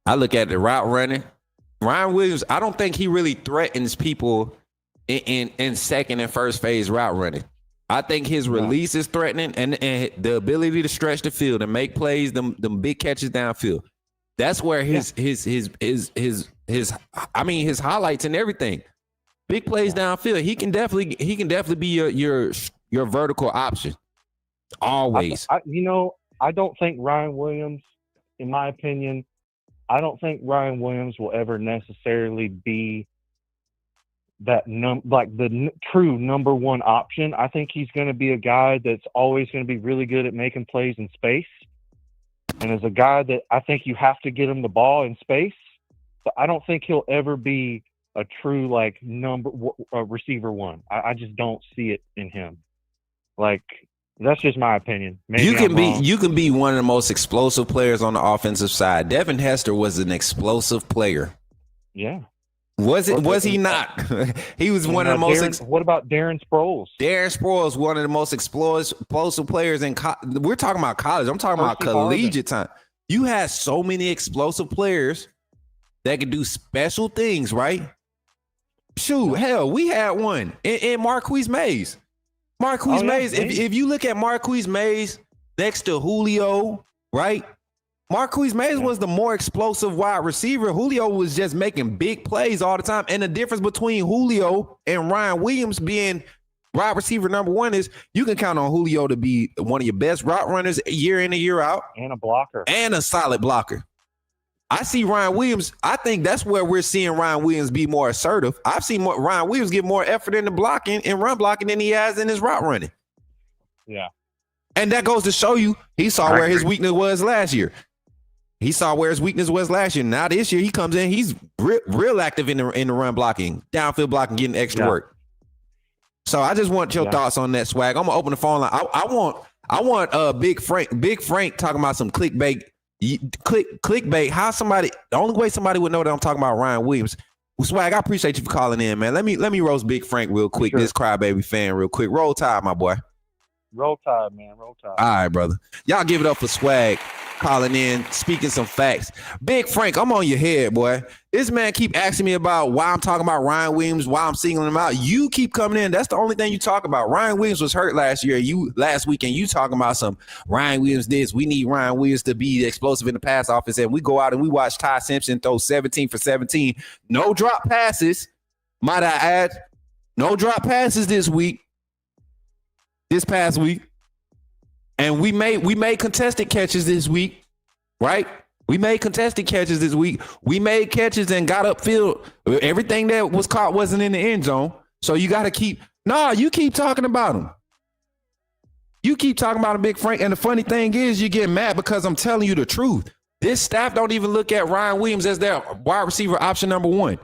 I look at the route running. Ryan Williams, I don't think he really threatens people in second and first phase route running. I think his release is threatening, and the ability to stretch the field and make plays, them big catches downfield. That's where his highlights and everything. Big plays downfield. He can definitely be your vertical option. Always. I don't think Ryan Williams, in my opinion, I don't think Ryan Williams will ever necessarily be that true number one option. I think he's going to be a guy that's always going to be really good at making plays in space. And as a guy that I think you have to get him the ball in space, but I don't think he'll ever be a true receiver one. I just don't see it in him. Like, that's just my opinion. Maybe you can be one of the most explosive players on the offensive side. Devin Hester was an explosive player. Yeah. Was he not? He was one of the most. What about Darren Sproles? Darren Sproles, one of the most explosive players in. We're talking about college. I'm talking about collegiate time. You had so many explosive players that could do special things, right? Shoot, hell, we had one in Marquise Mays. Mays. If you look at Marquise Mays next to Julio, right? Marquise Mays was the more explosive wide receiver. Julio was just making big plays all the time. And the difference between Julio and Ryan Williams being wide receiver number one is you can count on Julio to be one of your best route runners year in and year out. And a blocker. And a solid blocker. I see Ryan Williams. I think that's where we're seeing Ryan Williams be more assertive. I've seen Ryan Williams get more effort in the blocking and run blocking than he has in his route running. Yeah. And that goes to show you he saw where his weakness was last year. Now this year he comes in, he's real active in the run blocking, downfield blocking, getting extra work. So I just want your thoughts on that, Swag. I'm gonna open the phone line. I want Big Frank talking about some clickbait. Clickbait. The only way somebody would know that I'm talking about Ryan Williams. Swag, I appreciate you for calling in, man. Let me roast Big Frank real quick. Sure. This crybaby fan real quick. Roll Tide, my boy. Roll Tide, man. Roll Tide. All right, brother. Y'all give it up for Swag calling in, speaking some facts. Big Frank, I'm on your head, boy. This man keep asking me about why I'm talking about Ryan Williams, why I'm singling him out. You keep coming in. That's the only thing you talk about. Ryan Williams was hurt last week, and you talking about some Ryan Williams this. We need Ryan Williams to be explosive in the pass offense. And we go out and we watch Ty Simpson throw 17 for 17. No drop passes, might I add. No drop passes this past week. And we made contested catches this week, right? We made contested catches this week. We made catches and got upfield. Everything that was caught wasn't in the end zone. So you got to you keep talking about him. You keep talking about him, Big Frank. And the funny thing is you get mad because I'm telling you the truth. This staff don't even look at Ryan Williams as their wide receiver option number one.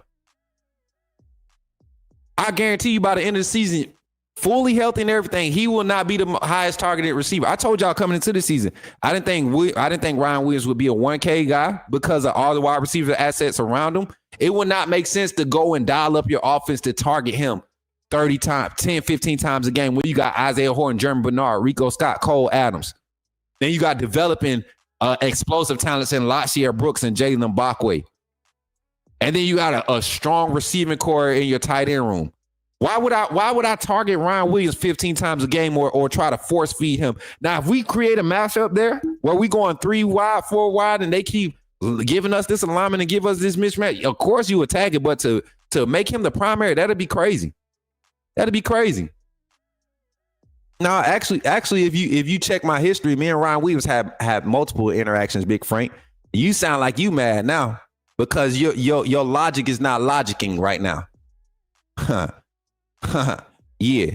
I guarantee you by the end of the season, fully healthy and everything, he will not be the highest targeted receiver. I told y'all coming into the season, I didn't think Ryan Williams would be a 1K guy because of all the wide receiver assets around him. It would not make sense to go and dial up your offense to target him 30 times, 10, 15 times a game when you got Isaiah Horton, Jeremy Bernard, Rico Scott, Cole Adams. Then you got developing explosive talents in Lachier Brooks and Jalen Mbakwe. And then you got a strong receiving core in your tight end room. Why would I target Ryan Williams 15 times a game or try to force feed him? Now, if we create a matchup there where we going 3 wide, 4 wide, and they keep giving us this alignment and give us this mismatch, of course you attack it. But to make him the primary, that'd be crazy. That'd be crazy. No, actually, if you check my history, me and Ryan Williams have multiple interactions. Big Frank, you sound like you mad now because your logic is not logicking right now. Yeah.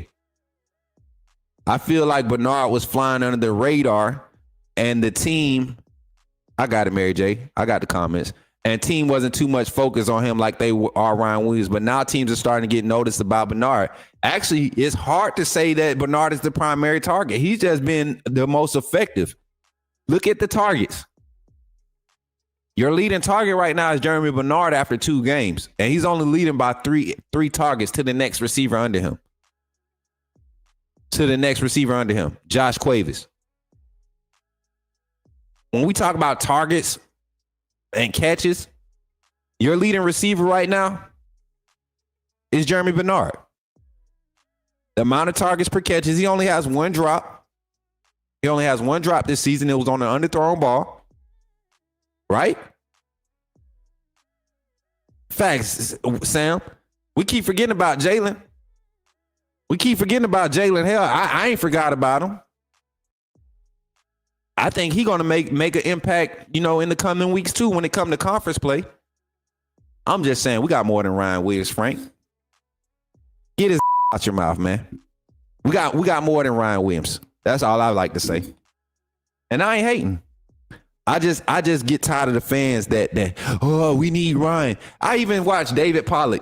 I feel like Bernard was flying under the radar and the team, I got it, Mary J. I got the comments. And team wasn't too much focused on him like they are Ryan Williams. But now teams are starting to get noticed about Bernard. Actually, it's hard to say that Bernard is the primary target. He's just been the most effective. Look at the targets. Your leading target right now is Jeremy Bernard after 2 games, and he's only leading by three targets to the next receiver under him. Josh Cuevas. When we talk about targets and catches, your leading receiver right now is Jeremy Bernard. The amount of targets per catches, he only has one drop. He only has one drop this season. It was on the underthrown ball. Right? Facts, Sam. We keep forgetting about Jalen. Hell, I ain't forgot about him. I think he's going to make an impact, in the coming weeks, too, when it comes to conference play. I'm just saying, we got more than Ryan Williams, Frank. Get his out your mouth, man. We got more than Ryan Williams. That's all I like to say. And I ain't hating. I just get tired of the fans that we need Ryan. I even watched David Pollack.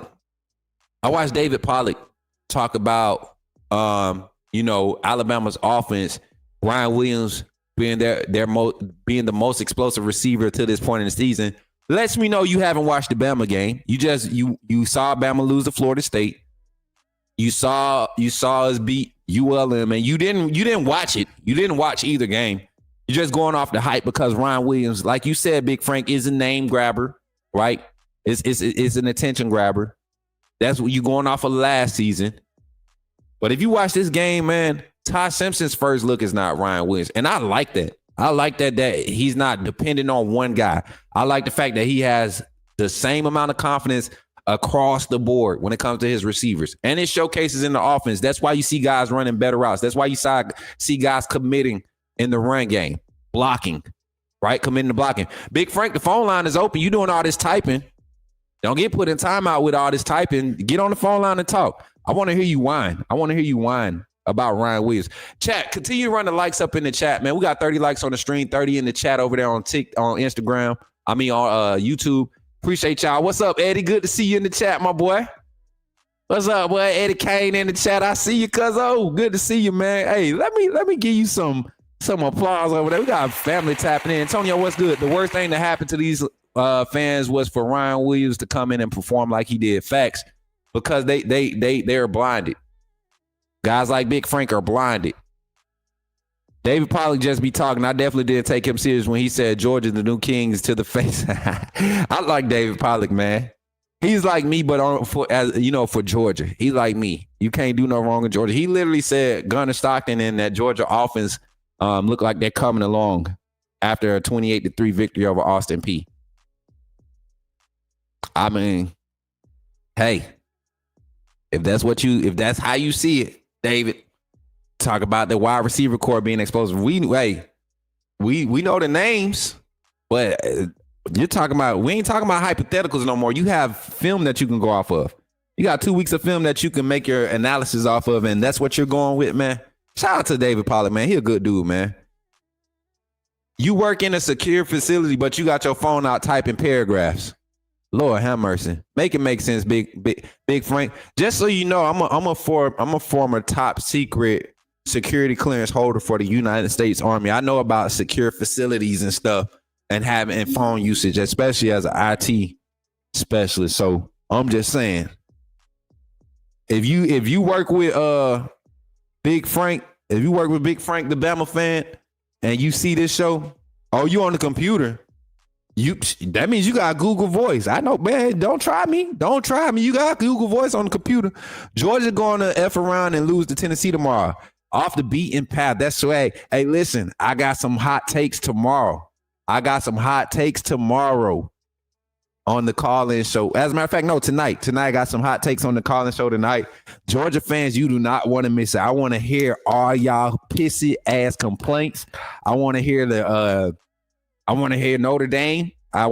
Talk about Alabama's offense. Ryan Williams being being the most explosive receiver to this point in the season. Lets me know you haven't watched the Bama game. You saw Bama lose to Florida State. You saw us beat ULM, and you didn't watch it. You didn't watch either game. You're just going off the hype because Ryan Williams, like you said, Big Frank, is a name grabber, right? It's an attention grabber. That's what you're going off of last season. But if you watch this game, man, Ty Simpson's first look is not Ryan Williams. And I like that. I like that he's not dependent on one guy. I like the fact that he has the same amount of confidence across the board when it comes to his receivers. And it showcases in the offense. That's why you see guys running better routes. That's why you see guys committing in the run game, blocking, right? Committing to blocking. Big Frank, the phone line is open. You doing all this typing. Don't get put in timeout with all this typing. Get on the phone line and talk. I want to hear you whine. About Ryan Williams. Chat, continue to run the likes up in the chat, man. We got 30 likes on the stream, 30 in the chat over there on Instagram. On YouTube. Appreciate y'all. What's up, Eddie? Good to see you in the chat, my boy. What's up, boy? Eddie Kane in the chat. I see you, cuz. Oh, good to see you, man. Hey, let me give you some applause over there. We got family tapping in. Antonio, what's good? The worst thing that happened to these fans was for Ryan Williams to come in and perform like he did. Facts, because they're blinded. Guys like Big Frank are blinded. David Pollack just be talking. I definitely did take him serious when he said Georgia's the new Kings to the face. I like David Pollack, man. He's like me, but for Georgia. He's like me. You can't do no wrong in Georgia. He literally said Gunnar Stockton and that Georgia offense look like they're coming along after a 28-3 victory over Austin Peay. I mean, hey, if that's how you see it, David, talk about the wide receiver core being explosive. We know the names, but we ain't talking about hypotheticals no more. You have film that you can go off of. You got 2 weeks of film that you can make your analysis off of, and that's what you're going with, man. Shout out to David Pollack, man. He a good dude, man. You work in a secure facility, but you got your phone out typing paragraphs. Lord have mercy. Make it make sense, Big Frank. Just so you know, I'm a former top secret security clearance holder for the United States Army. I know about secure facilities and stuff and having phone usage, especially as an IT specialist. So I'm just saying, if you work with Big Frank, the Bama fan, and you see this show, you on the computer. That means you got Google Voice. I know, man. Don't try me. You got Google Voice on the computer. Georgia going to F around and lose to Tennessee tomorrow. Off the beaten path. That's right. Hey, listen, I got some hot takes tomorrow. on the call-in show. As a matter of fact, no, tonight. Tonight I got some hot takes on the call-in show tonight. Georgia fans, you do not want to miss it. I want to hear all y'all pissy ass complaints. I want to hear Notre Dame. I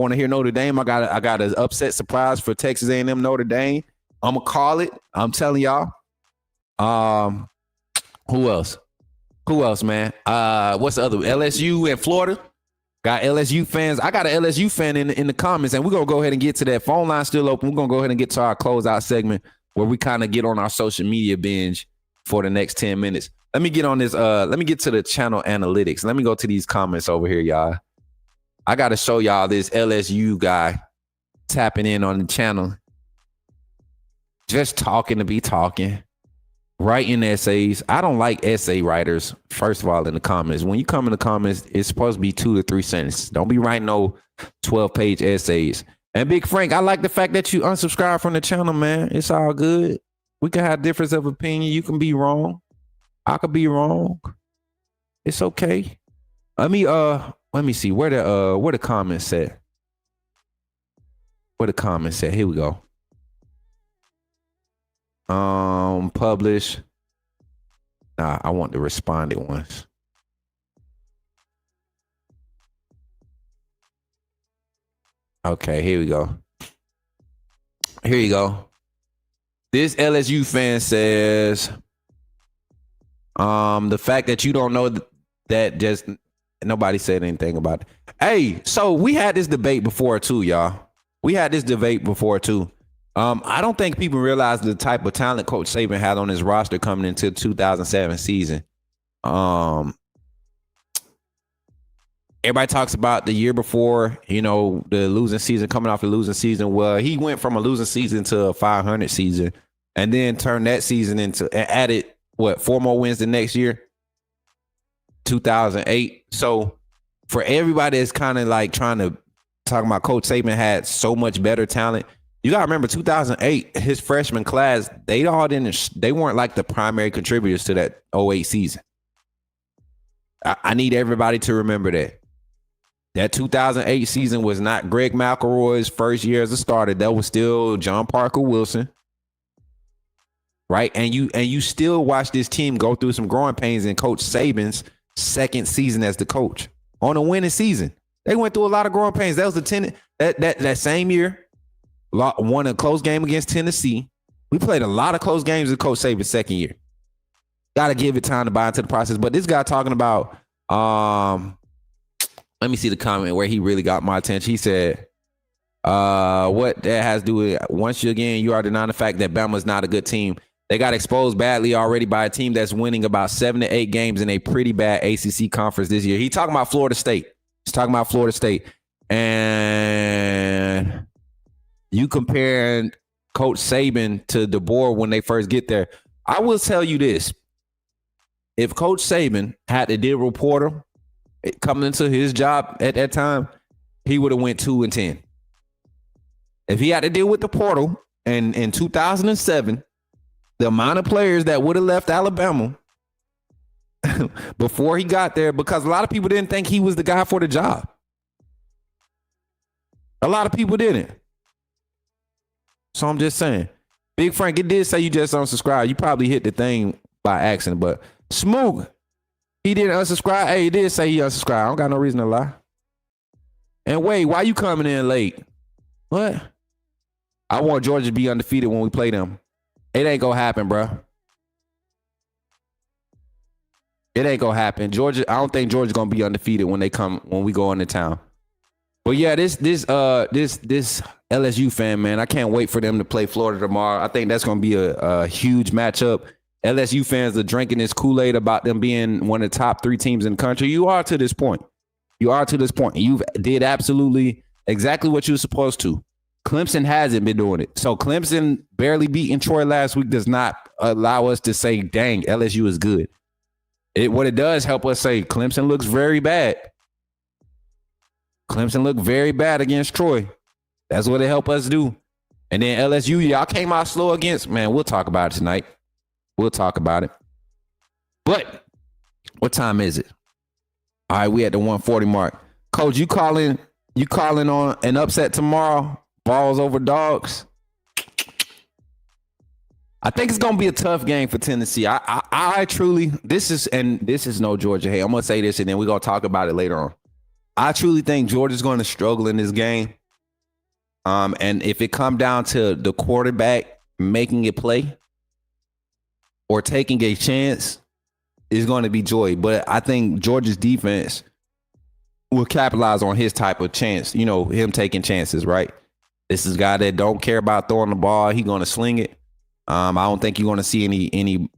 got an upset surprise for Texas A&M Notre Dame. I'm gonna call it. I'm telling y'all. Who else, man? What's the other? LSU and Florida. Got LSU fans. I got an LSU fan in the comments, and we're gonna go ahead and get to that. Phone line still open. We're gonna go ahead and get to our closeout segment where we kind of get on our social media binge for the next 10 minutes. Let me get on this. Let me get to the channel analytics. Let me go to these comments over here, y'all. I got to show y'all this LSU guy tapping in on the channel. Just talking to be talking. Writing essays. I don't like essay writers, first of all, in the comments. When you come in the comments, it's supposed to be 2 to 3 sentences. Don't be writing no 12-page essays. And Big Frank, I like the fact that you unsubscribed from the channel, man. It's all good. We can have difference of opinion. You can be wrong. I could be wrong. It's okay. Let me see where the comments at. Where the comments at? Here we go. Publish. Nah, I want the responded ones. Okay, here we go. Here you go. This LSU fan says, the fact that you don't know that just nobody said anything about it. Hey, so we had this debate before too, y'all. I don't think people realize the type of talent Coach Saban had on his roster coming into 2007 season. Everybody talks about the year before, the losing season, coming off the losing season. Well, he went from a losing season to a 500 season and then turned that season into, added, 4 more wins the next year? 2008. So for everybody that's kind of like trying to talk about Coach Saban had so much better talent, you got to remember 2008, his freshman class, they weren't like the primary contributors to that 08 season. I need everybody to remember that. That 2008 season was not Greg McElroy's first year as a starter. That was still John Parker Wilson. Right? And you still watch this team go through some growing pains in Coach Saban's second season as the coach. On a winning season. They went through a lot of growing pains. That was that same year. Won a close game against Tennessee. We played a lot of close games in Coach Saban's second year. Got to give it time to buy into the process. But this guy talking about let me see the comment where he really got my attention. He said, what that has to do with, once again, you are denying the fact that Bama's not a good team. They got exposed badly already by a team that's winning about 7 to 8 games in a pretty bad ACC conference this year. He's talking about Florida State. And you comparing Coach Saban to DeBoer when they first get there. I will tell you this. If Coach Saban had to deal with Porter coming into his job at that time, he would have went 2-10. If he had to deal with the portal and in 2007, the amount of players that would have left Alabama before he got there, because a lot of people didn't think he was the guy for the job. A lot of people didn't. So I'm just saying. Big Frank, it did say you just unsubscribed. You probably hit the thing by accident, but Smook, he didn't unsubscribe. Hey, he did say he unsubscribed. I don't got no reason to lie. And wait, why you coming in late? What? I want Georgia to be undefeated when we play them. It ain't gonna happen, bro. It ain't gonna happen. Georgia, I don't think Georgia's gonna be undefeated when we go into town. But yeah, this LSU fan, man, I can't wait for them to play Florida tomorrow. I think that's gonna be a huge matchup. LSU fans are drinking this Kool-Aid about them being one of the top 3 teams in the country. You are to this point. You did absolutely exactly what you were supposed to. Clemson hasn't been doing it. So Clemson barely beating Troy last week does not allow us to say, dang, LSU is good. What it does help us say Clemson looks very bad. Clemson looked very bad against Troy. That's what it helped us do. And then LSU, y'all came out slow against, man, we'll talk about it tonight. We'll talk about it. But what time is it? All right, we at the 140 mark. Coach, you calling on an upset tomorrow? Balls over dogs? I think it's gonna be a tough game for Tennessee. I truly, this is no Georgia. Hey, I'm gonna say this and then we're gonna talk about it later on. I truly think Georgia's gonna struggle in this game. And if it come down to the quarterback making it play or taking a chance, it's going to be Joy. But I think Georgia's defense will capitalize on his type of chance, him taking chances, right? This is a guy that don't care about throwing the ball. He's going to sling it. I don't think you're going to see any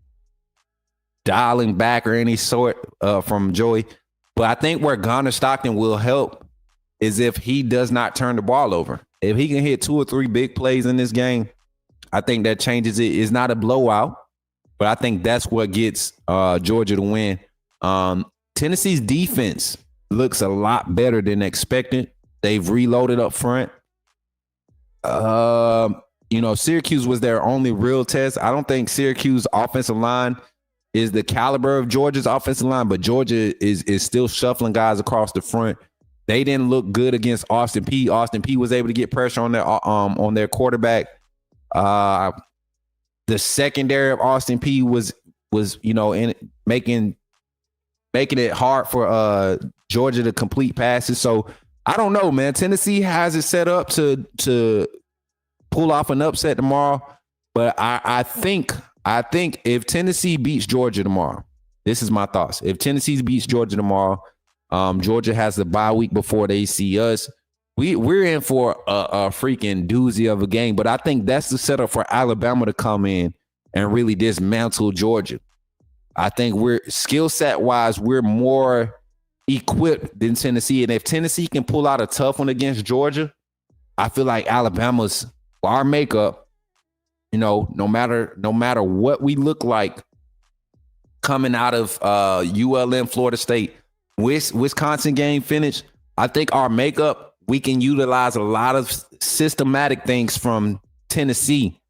dialing back or any sort from Joey. But I think where Gunnar Stockton will help is if he does not turn the ball over. If he can hit 2 or 3 big plays in this game, I think that changes it. It's not a blowout, but I think that's what gets Georgia to win. Tennessee's defense looks a lot better than expected. They've reloaded up front. Syracuse was their only real test. I don't think Syracuse offensive line is the caliber of Georgia's offensive line, but Georgia is still shuffling guys across the front. They didn't look good against Austin Peay. Austin Peay was able to get pressure on their quarterback. The secondary of Austin Peay was in making it hard for Georgia to complete passes. So I don't know, man. Tennessee has it set up to pull off an upset tomorrow, but I think if Tennessee beats Georgia tomorrow, this is my thoughts. If Tennessee beats Georgia tomorrow, Georgia has the bye week before they see us. We're in for a freaking doozy of a game, but I think that's the setup for Alabama to come in and really dismantle Georgia. I think we're skill set wise, we're more equipped than Tennessee, and if Tennessee can pull out a tough one against Georgia, I feel like Alabama's our makeup. No matter what we look like coming out of ULM, Florida State, Wisconsin game finished, I think our makeup, we can utilize a lot of systematic things from Tennessee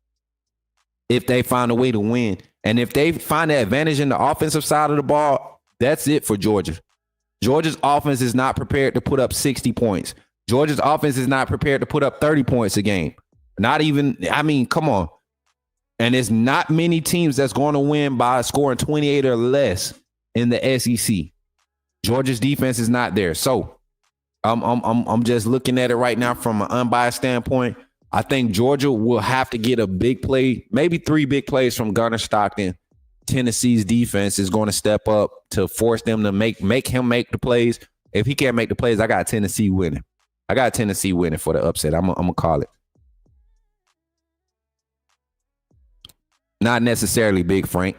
if they find a way to win. And if they find the advantage in the offensive side of the ball, that's it for Georgia. Georgia's offense is not prepared to put up 60 points. Georgia's offense is not prepared to put up 30 points a game. Come on. And there's not many teams that's going to win by scoring 28 or less in the SEC. Georgia's defense is not there. So I'm just looking at it right now from an unbiased standpoint. I think Georgia will have to get a big play, maybe 3 big plays from Gunnar Stockton. Tennessee's defense is going to step up to force them to make him make the plays. If he can't make the plays, I got Tennessee winning. I got Tennessee winning for the upset. I'm going to call it. Not necessarily big, Frank.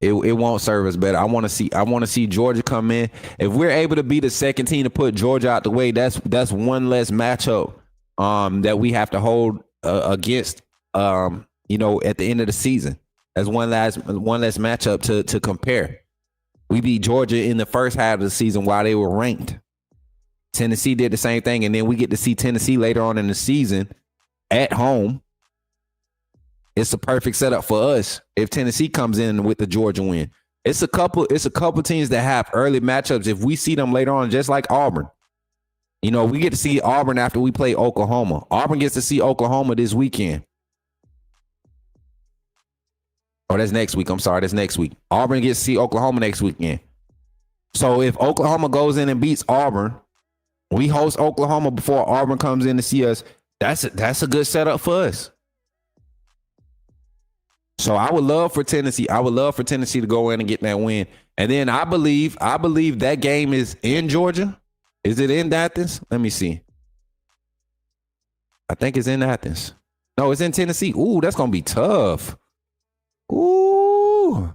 It won't serve us better. I want to see Georgia come in. If we're able to be the second team to put Georgia out the way, that's one less matchup that we have to hold against at the end of the season. That's one less matchup to compare. We beat Georgia in the first half of the season while they were ranked. Tennessee did the same thing, and then we get to see Tennessee later on in the season at home. It's a perfect setup for us if Tennessee comes in with the Georgia win. It's a couple teams that have early matchups. If we see them later on, just like Auburn, we get to see Auburn after we play Oklahoma. Auburn gets to see Oklahoma this weekend. Oh, that's next week. I'm sorry, that's next week. Auburn gets to see Oklahoma next weekend. So if Oklahoma goes in and beats Auburn, we host Oklahoma before Auburn comes in to see us. That's a good setup for us. So I would love for Tennessee to go in and get that win. And then I believe that game is in Georgia. Is it in Athens? Let me see. I think it's in Athens. No, it's in Tennessee. Ooh, that's going to be tough. Ooh.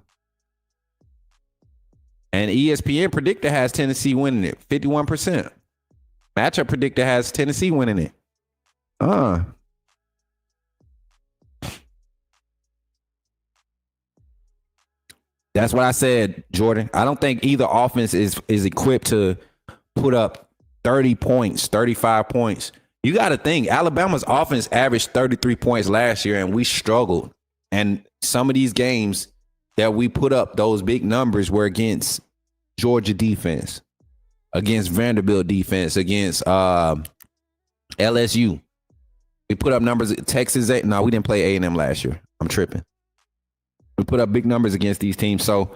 And ESPN predictor has Tennessee winning it, 51%. Matchup predictor has Tennessee winning it. That's what I said, Jordan. I don't think either offense is equipped to put up 30 points, 35 points. You got to think, Alabama's offense averaged 33 points last year, and we struggled. And some of these games that we put up those big numbers were against Georgia defense, against Vanderbilt defense, against LSU. We put up numbers at Texas. No, we didn't play A&M last year. I'm tripping. We put up big numbers against these teams. So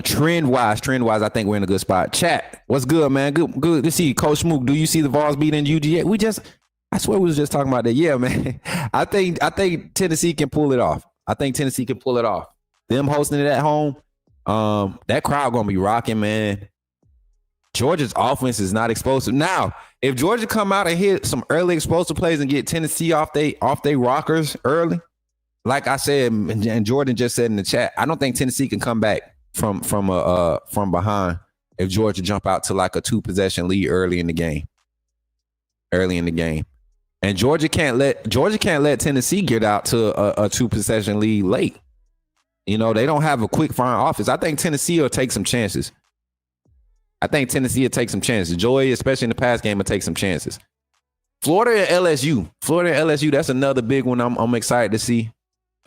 trend-wise, I think we're in a good spot. Chat, what's good, man? Good to see you. Coach Smook, do you see the Vols beating UGA? I swear we was just talking about that. Yeah, man. I think Tennessee can pull it off. Them hosting it at home, that crowd going to be rocking, man. Georgia's offense is not explosive. Now, if Georgia come out and hit some early explosive plays and get Tennessee off they rockers early, like I said, and Jordan just said in the chat, I don't think Tennessee can come back from behind if Georgia jump out to like a 2-possession lead early in the game. And Georgia can't let Tennessee get out to a 2-possession lead late. They don't have a quick fire offense. I think Tennessee will take some chances. Joey, especially in the pass game, will take some chances. Florida and LSU, that's another big one I'm excited to see.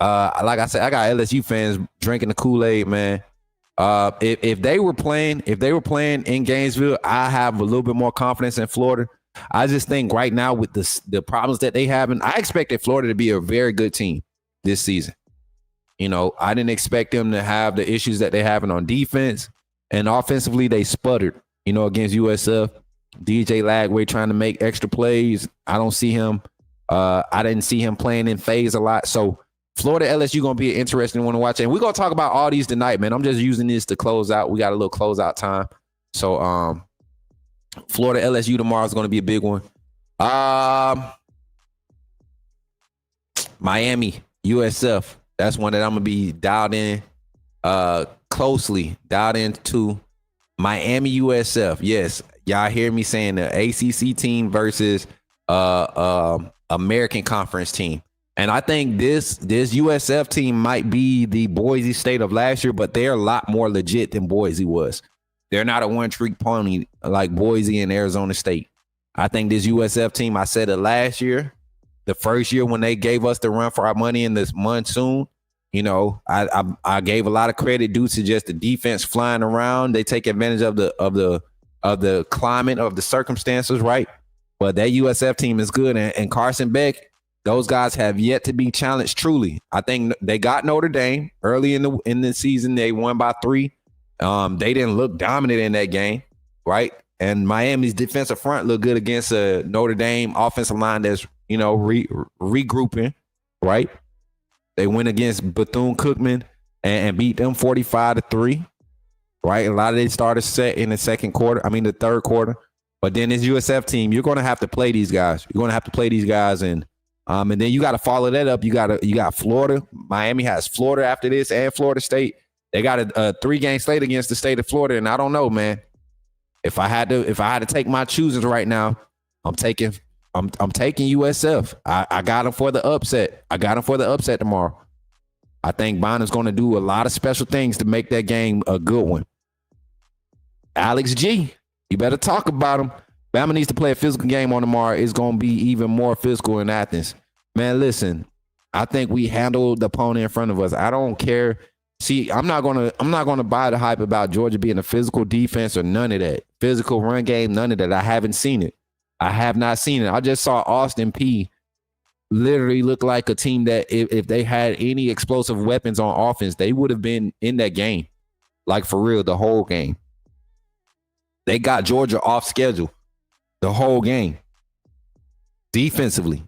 Like I said, I got LSU fans drinking the Kool-Aid, man. If they were playing in Gainesville, I have a little bit more confidence in Florida. I just think right now with the problems that they have, and I expected Florida to be a very good team this season. You know, I didn't expect them to have the issues that they're having on defense, and offensively they sputtered, you know, against USF. DJ Lagway trying to make extra plays. I don't see him. I didn't see him playing in phase a lot. So Florida LSU going to be an interesting one to watch. And we're going to talk about all these tonight, man. I'm just using this to close out. We got a little closeout time. So Florida LSU tomorrow is going to be a big one. Miami USF. That's one that I'm going to be dialed in closely. Dialed into Miami USF. Yes. Y'all hear me saying the ACC team versus American Conference team. And I think this USF team might be the Boise State of last year, but they're a lot more legit than Boise was. They're not a one-trick pony like Boise and Arizona State. I think this USF team, I said it last year, the first year when they gave us the run for our money in this monsoon, you know, I gave a lot of credit due to just the defense flying around. They take advantage of the climate, of the circumstances, right? But that USF team is good. And Carson Beck, those guys have yet to be challenged truly. I think they got Notre Dame early in the season. They won by 3. They didn't look dominant in that game, right? And Miami's defensive front looked good against a Notre Dame offensive line that's, you know, regrouping, right? They went against Bethune-Cookman and beat them 45-3, right? A lot of they started set in the the third quarter. But then this USF team, you're going to have to play these guys. You're going to have to play these guys, and then you got to follow that up. You got Florida. Miami has Florida after this, and Florida State. They got a 3-game slate against the state of Florida, and I don't know, man. If I had to take my choosers right now, I'm taking USF. I got them for the upset. I got them for the upset tomorrow. I think Bonner's going to do a lot of special things to make that game a good one. Alex G, you better talk about him. Bama needs to play a physical game on tomorrow. It's going to be even more physical in Athens. Man, listen, I think we handled the opponent in front of us. I don't care. See, I'm not gonna buy the hype about Georgia being a physical defense or none of that. Physical run game, none of that. I haven't seen it. I have not seen it. I just saw Austin Peay literally look like a team that if they had any explosive weapons on offense, they would have been in that game. Like for real, the whole game. They got Georgia off schedule the whole game defensively.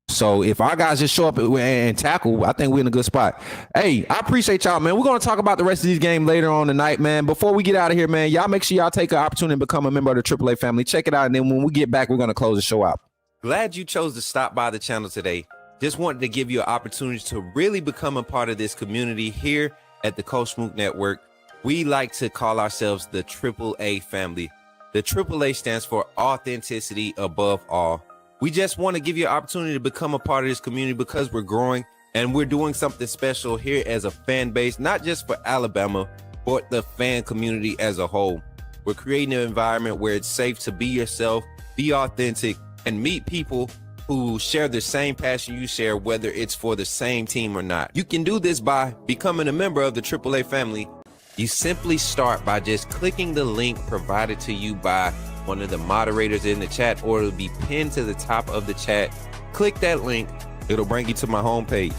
So if our guys just show up and tackle, I think we're in a good spot. Hey, I appreciate y'all, man. We're going to talk about the rest of these games later on tonight, man. Before we get out of here, man, y'all make sure y'all take an opportunity to become a member of the AAA family. Check it out, and then when we get back, we're going to close the show out. Glad you chose to stop by the channel today. Just wanted to give you an opportunity to really become a part of this community here at the Coach Smook Network. We like to call ourselves the AAA family. The AAA stands for authenticity above all. We just want to give you an opportunity to become a part of this community because we're growing and we're doing something special here as a fan base, not just for Alabama, but the fan community as a whole. We're creating an environment where it's safe to be yourself, be authentic, and meet people who share the same passion you share, whether it's for the same team or not. You can do this by becoming a member of the AAA family. You simply start by just clicking the link provided to you by one of the moderators in the chat, or it'll be pinned to the top of the chat. Click that link. It'll bring you to my homepage.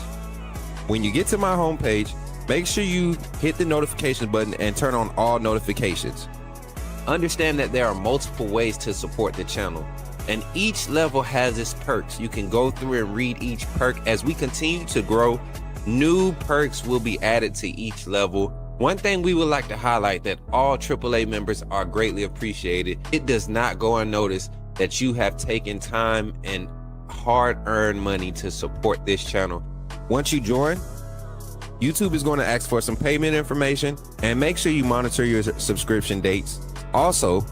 When you get to my homepage, make sure you hit the notification button and turn on all notifications. Understand that there are multiple ways to support the channel, and each level has its perks. You can go through and read each perk. As we continue to grow, new perks will be added to each level. One thing we would like to highlight that all AAA members are greatly appreciated. It does not go unnoticed that you have taken time and hard-earned money to support this channel. Once you join, YouTube is going to ask for some payment information, and make sure you monitor your subscription dates. Also,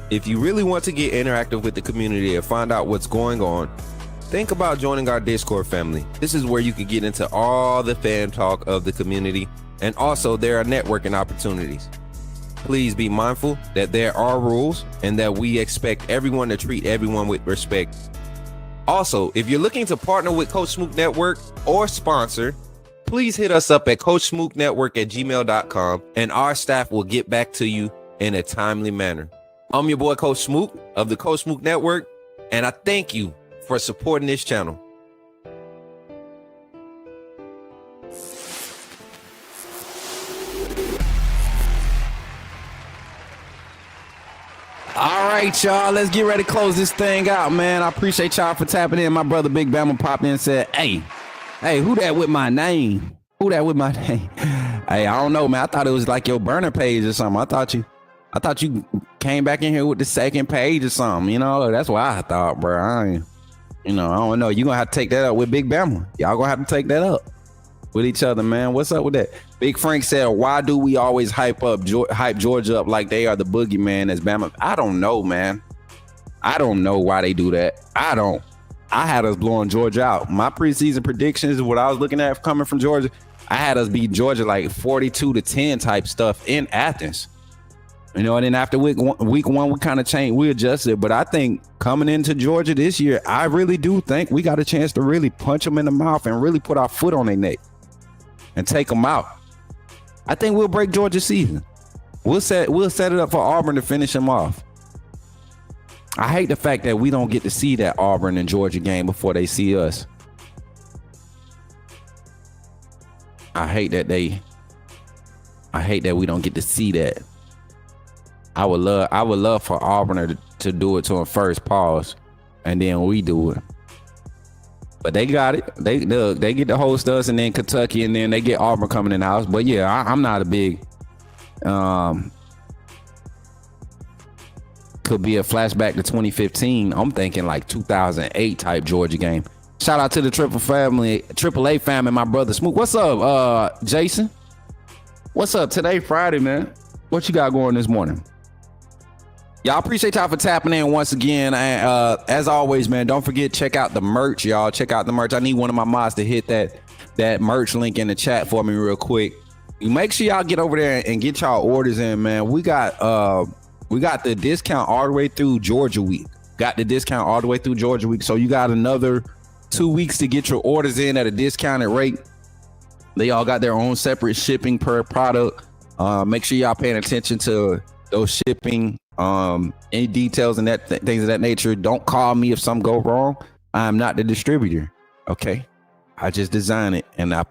if you really want to get interactive with the community and find out what's going on, think about joining our Discord family. This is where you can get into all the fan talk of the community. And also, there are networking opportunities. please be mindful that there are rules and that we expect everyone to treat everyone with respect. Also, if you're looking to partner with Coach Smook Network or sponsor, please hit us up at coachsmooknetwork@gmail.com and our staff will get back to you in a timely manner. I'm your boy, Coach Smook of the Coach Smook Network, and I thank you for supporting this channel. All right, y'all, let's get ready to close this thing out, man. I appreciate y'all for tapping in. My brother Big Bama popped in and said, hey, who that with my name? Who that with my name? Hey, I don't know, man. I thought it was like your burner page or something. I thought you came back in here with the second page or something, you know? That's what I thought, bro. I don't know. You're going to have to take that up with Big Bama. Y'all going to have to take that up with each other, man. What's up with that? Big Frank said, why do we always hype Georgia up like they are the boogeyman as Bama? I don't know, man. I don't know why they do that. I had us blowing Georgia out. My preseason predictions, what I was looking at coming from Georgia, I had us beat Georgia like 42-10 type stuff in Athens. You know, and then after week one, we kind of changed, we adjusted. But I think coming into Georgia this year, I really do think we got a chance to really punch them in the mouth and really put our foot on their neck and take them out. I think we'll break Georgia's season. We'll set it up for Auburn to finish them off. I hate the fact that we don't get to see that Auburn and Georgia game before they see us. I hate that we don't get to see that. I would love for Auburn to do it to them first, pause, and then we do it. But they got it. They get to host us, and then Kentucky, and then they get Auburn coming in the house. But yeah, I'm not a big could be a flashback to 2015. I'm thinking like 2008 type Georgia game. Shout out to the Triple A family, my brother Smook. What's up, Jason? What's up? Today, Friday, man. What you got going this morning? Y'all, appreciate y'all for tapping in once again. And as always, man, don't forget, check out the merch, y'all. Check out the merch. I need one of my mods to hit that merch link in the chat for me real quick. Make sure y'all get over there and get y'all orders in, man. We got the discount all the way through Georgia week. So you got another 2 weeks to get your orders in at a discounted rate. They all got their own separate shipping per product. Make sure y'all paying attention to those shipping, any details and things of that nature. Don't call me if something go wrong. I'm not the distributor. Okay. I just design it and I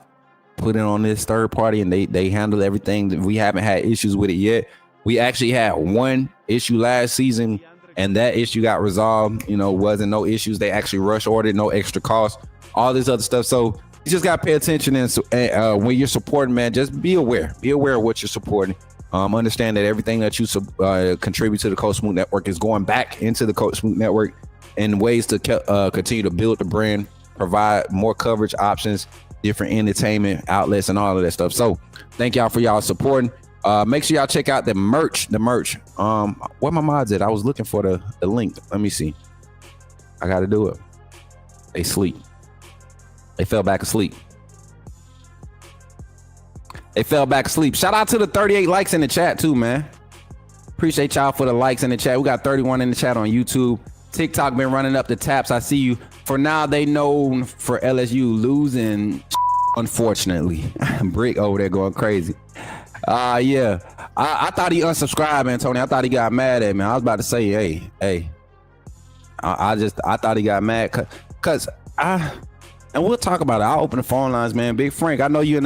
put it on this third party and they handle everything. We haven't had issues with it yet. We actually had one issue last season and that issue got resolved. You know, wasn't no issues. They actually rush ordered, no extra cost, all this other stuff. So you just got to pay attention. And when you're supporting, man, just be aware of what you're supporting. Understand that everything that you contribute to the Coach Smook Network is going back into the Coach Smook Network in ways to continue to build the brand, provide more coverage options, different entertainment outlets, and all of that stuff. So thank y'all for y'all supporting. Make sure y'all check out the merch. Where my mods at? I was looking for the link. Let me see. I got to do it. They sleep. They fell back asleep. Shout out to the 38 likes in the chat too, man. Appreciate y'all for the likes in the chat. We got 31 in the chat on YouTube. TikTok been running up the taps. I see you. For now, they known for LSU losing, unfortunately. Brick over there going crazy. Yeah. I thought he unsubscribed, man, Tony. I thought he got mad at me. I was about to say, hey. I thought he got mad because and we'll talk about it. I'll open the phone lines, man. Big Frank, I know you in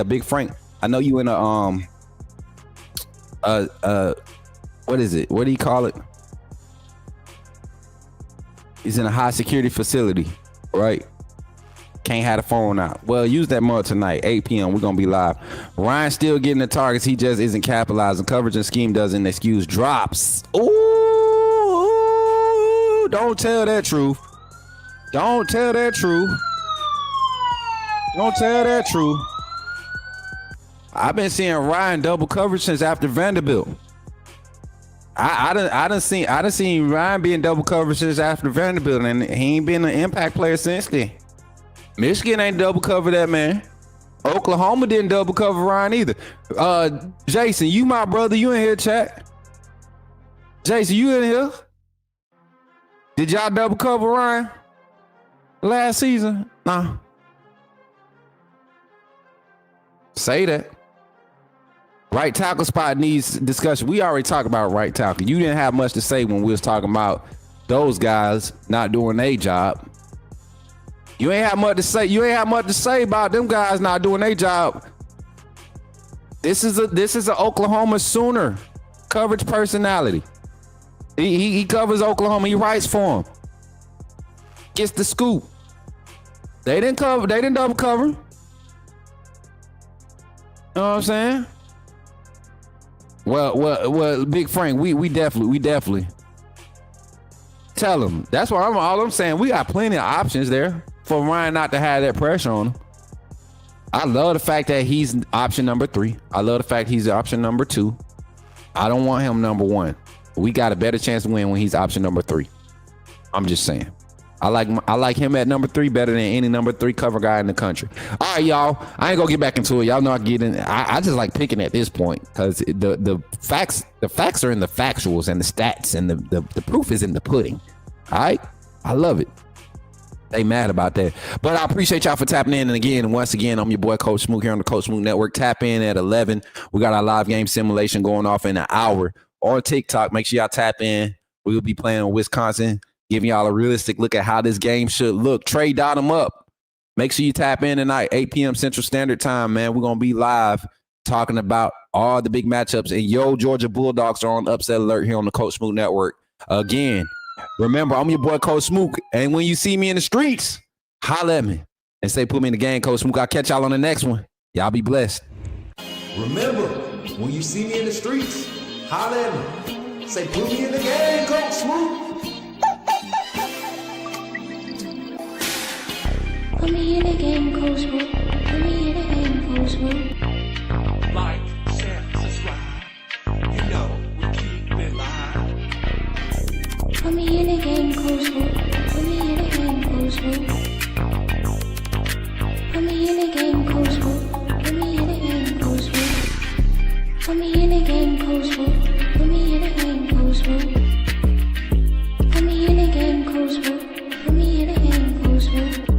Big Frank, I know you in what is it? What do you call it? He's in a high security facility, right? Can't have the phone out. Well, use that mode tonight, 8 p.m. We're going to be live. Ryan's still getting the targets. He just isn't capitalizing. Coverage and scheme doesn't excuse drops. Ooh, don't tell that truth. Don't tell that truth. I've been seeing Ryan double coverage since after Vanderbilt. I done seen Ryan being double coverage since after Vanderbilt, and he ain't been an impact player since then. Michigan ain't double cover that man. Oklahoma didn't double cover Ryan either. Jason, you my brother. You in here, chat? Jason, you in here? Did y'all double cover Ryan last season? Nah. Say that. Right tackle spot needs discussion. We already talked about right tackle. You didn't have much to say when we was talking about those guys not doing their job. You ain't have much to say. You ain't have much to say about them guys not doing their job. This is a Oklahoma Sooner coverage personality. He covers Oklahoma. He writes for them. Gets the scoop. They didn't cover. They didn't double cover. You know what I'm saying? Well, Big Frank, we definitely tell him. That's what all I'm saying. We got plenty of options there for Ryan not to have that pressure on him. I love the fact that he's option number 3. I love the fact he's option number 2. I don't want him number 1. We got a better chance to win when he's option number 3. I'm just saying. I like him at number 3 better than any number 3 cover guy in the country. All right, y'all. I ain't gonna get back into it. Y'all know I get in. I just like picking at this point because the facts are in the factuals and the stats and the proof is in the pudding. All right, I love it. They mad about that, but I appreciate y'all for tapping in. And again, once again, I'm your boy Coach Smook here on the Coach Smook Network. Tap in at 11. We got our live game simulation going off in an hour on TikTok. Make sure y'all tap in. We will be playing in Wisconsin. Giving y'all a realistic look at how this game should look. Trey dot them up. Make sure you tap in tonight, 8 p.m. Central Standard Time, man. We're going to be live talking about all the big matchups. And yo, Georgia Bulldogs are on upset alert here on the Coach Smook Network. Again, remember, I'm your boy, Coach Smook. And when you see me in the streets, holla at me and say, put me in the game, Coach Smook. I'll catch y'all on the next one. Y'all be blessed. Remember, when you see me in the streets, holla at me. Say, put me in the game, Coach Smook. Put me in the game, Coach Smook. Put me in the game, Coach Smook. Like, share, subscribe. You know we keep it live. Put me in the game, Coach Smook. Put me in the game, Coach Smook. Put me in the game, Coach Smook. Put me in the game, Coach Smook. Put me in the game, Coach Smook. Put me in the game, Coach Smook. Put me in the game, Coach Smook. Put me in the game, Coach Smook.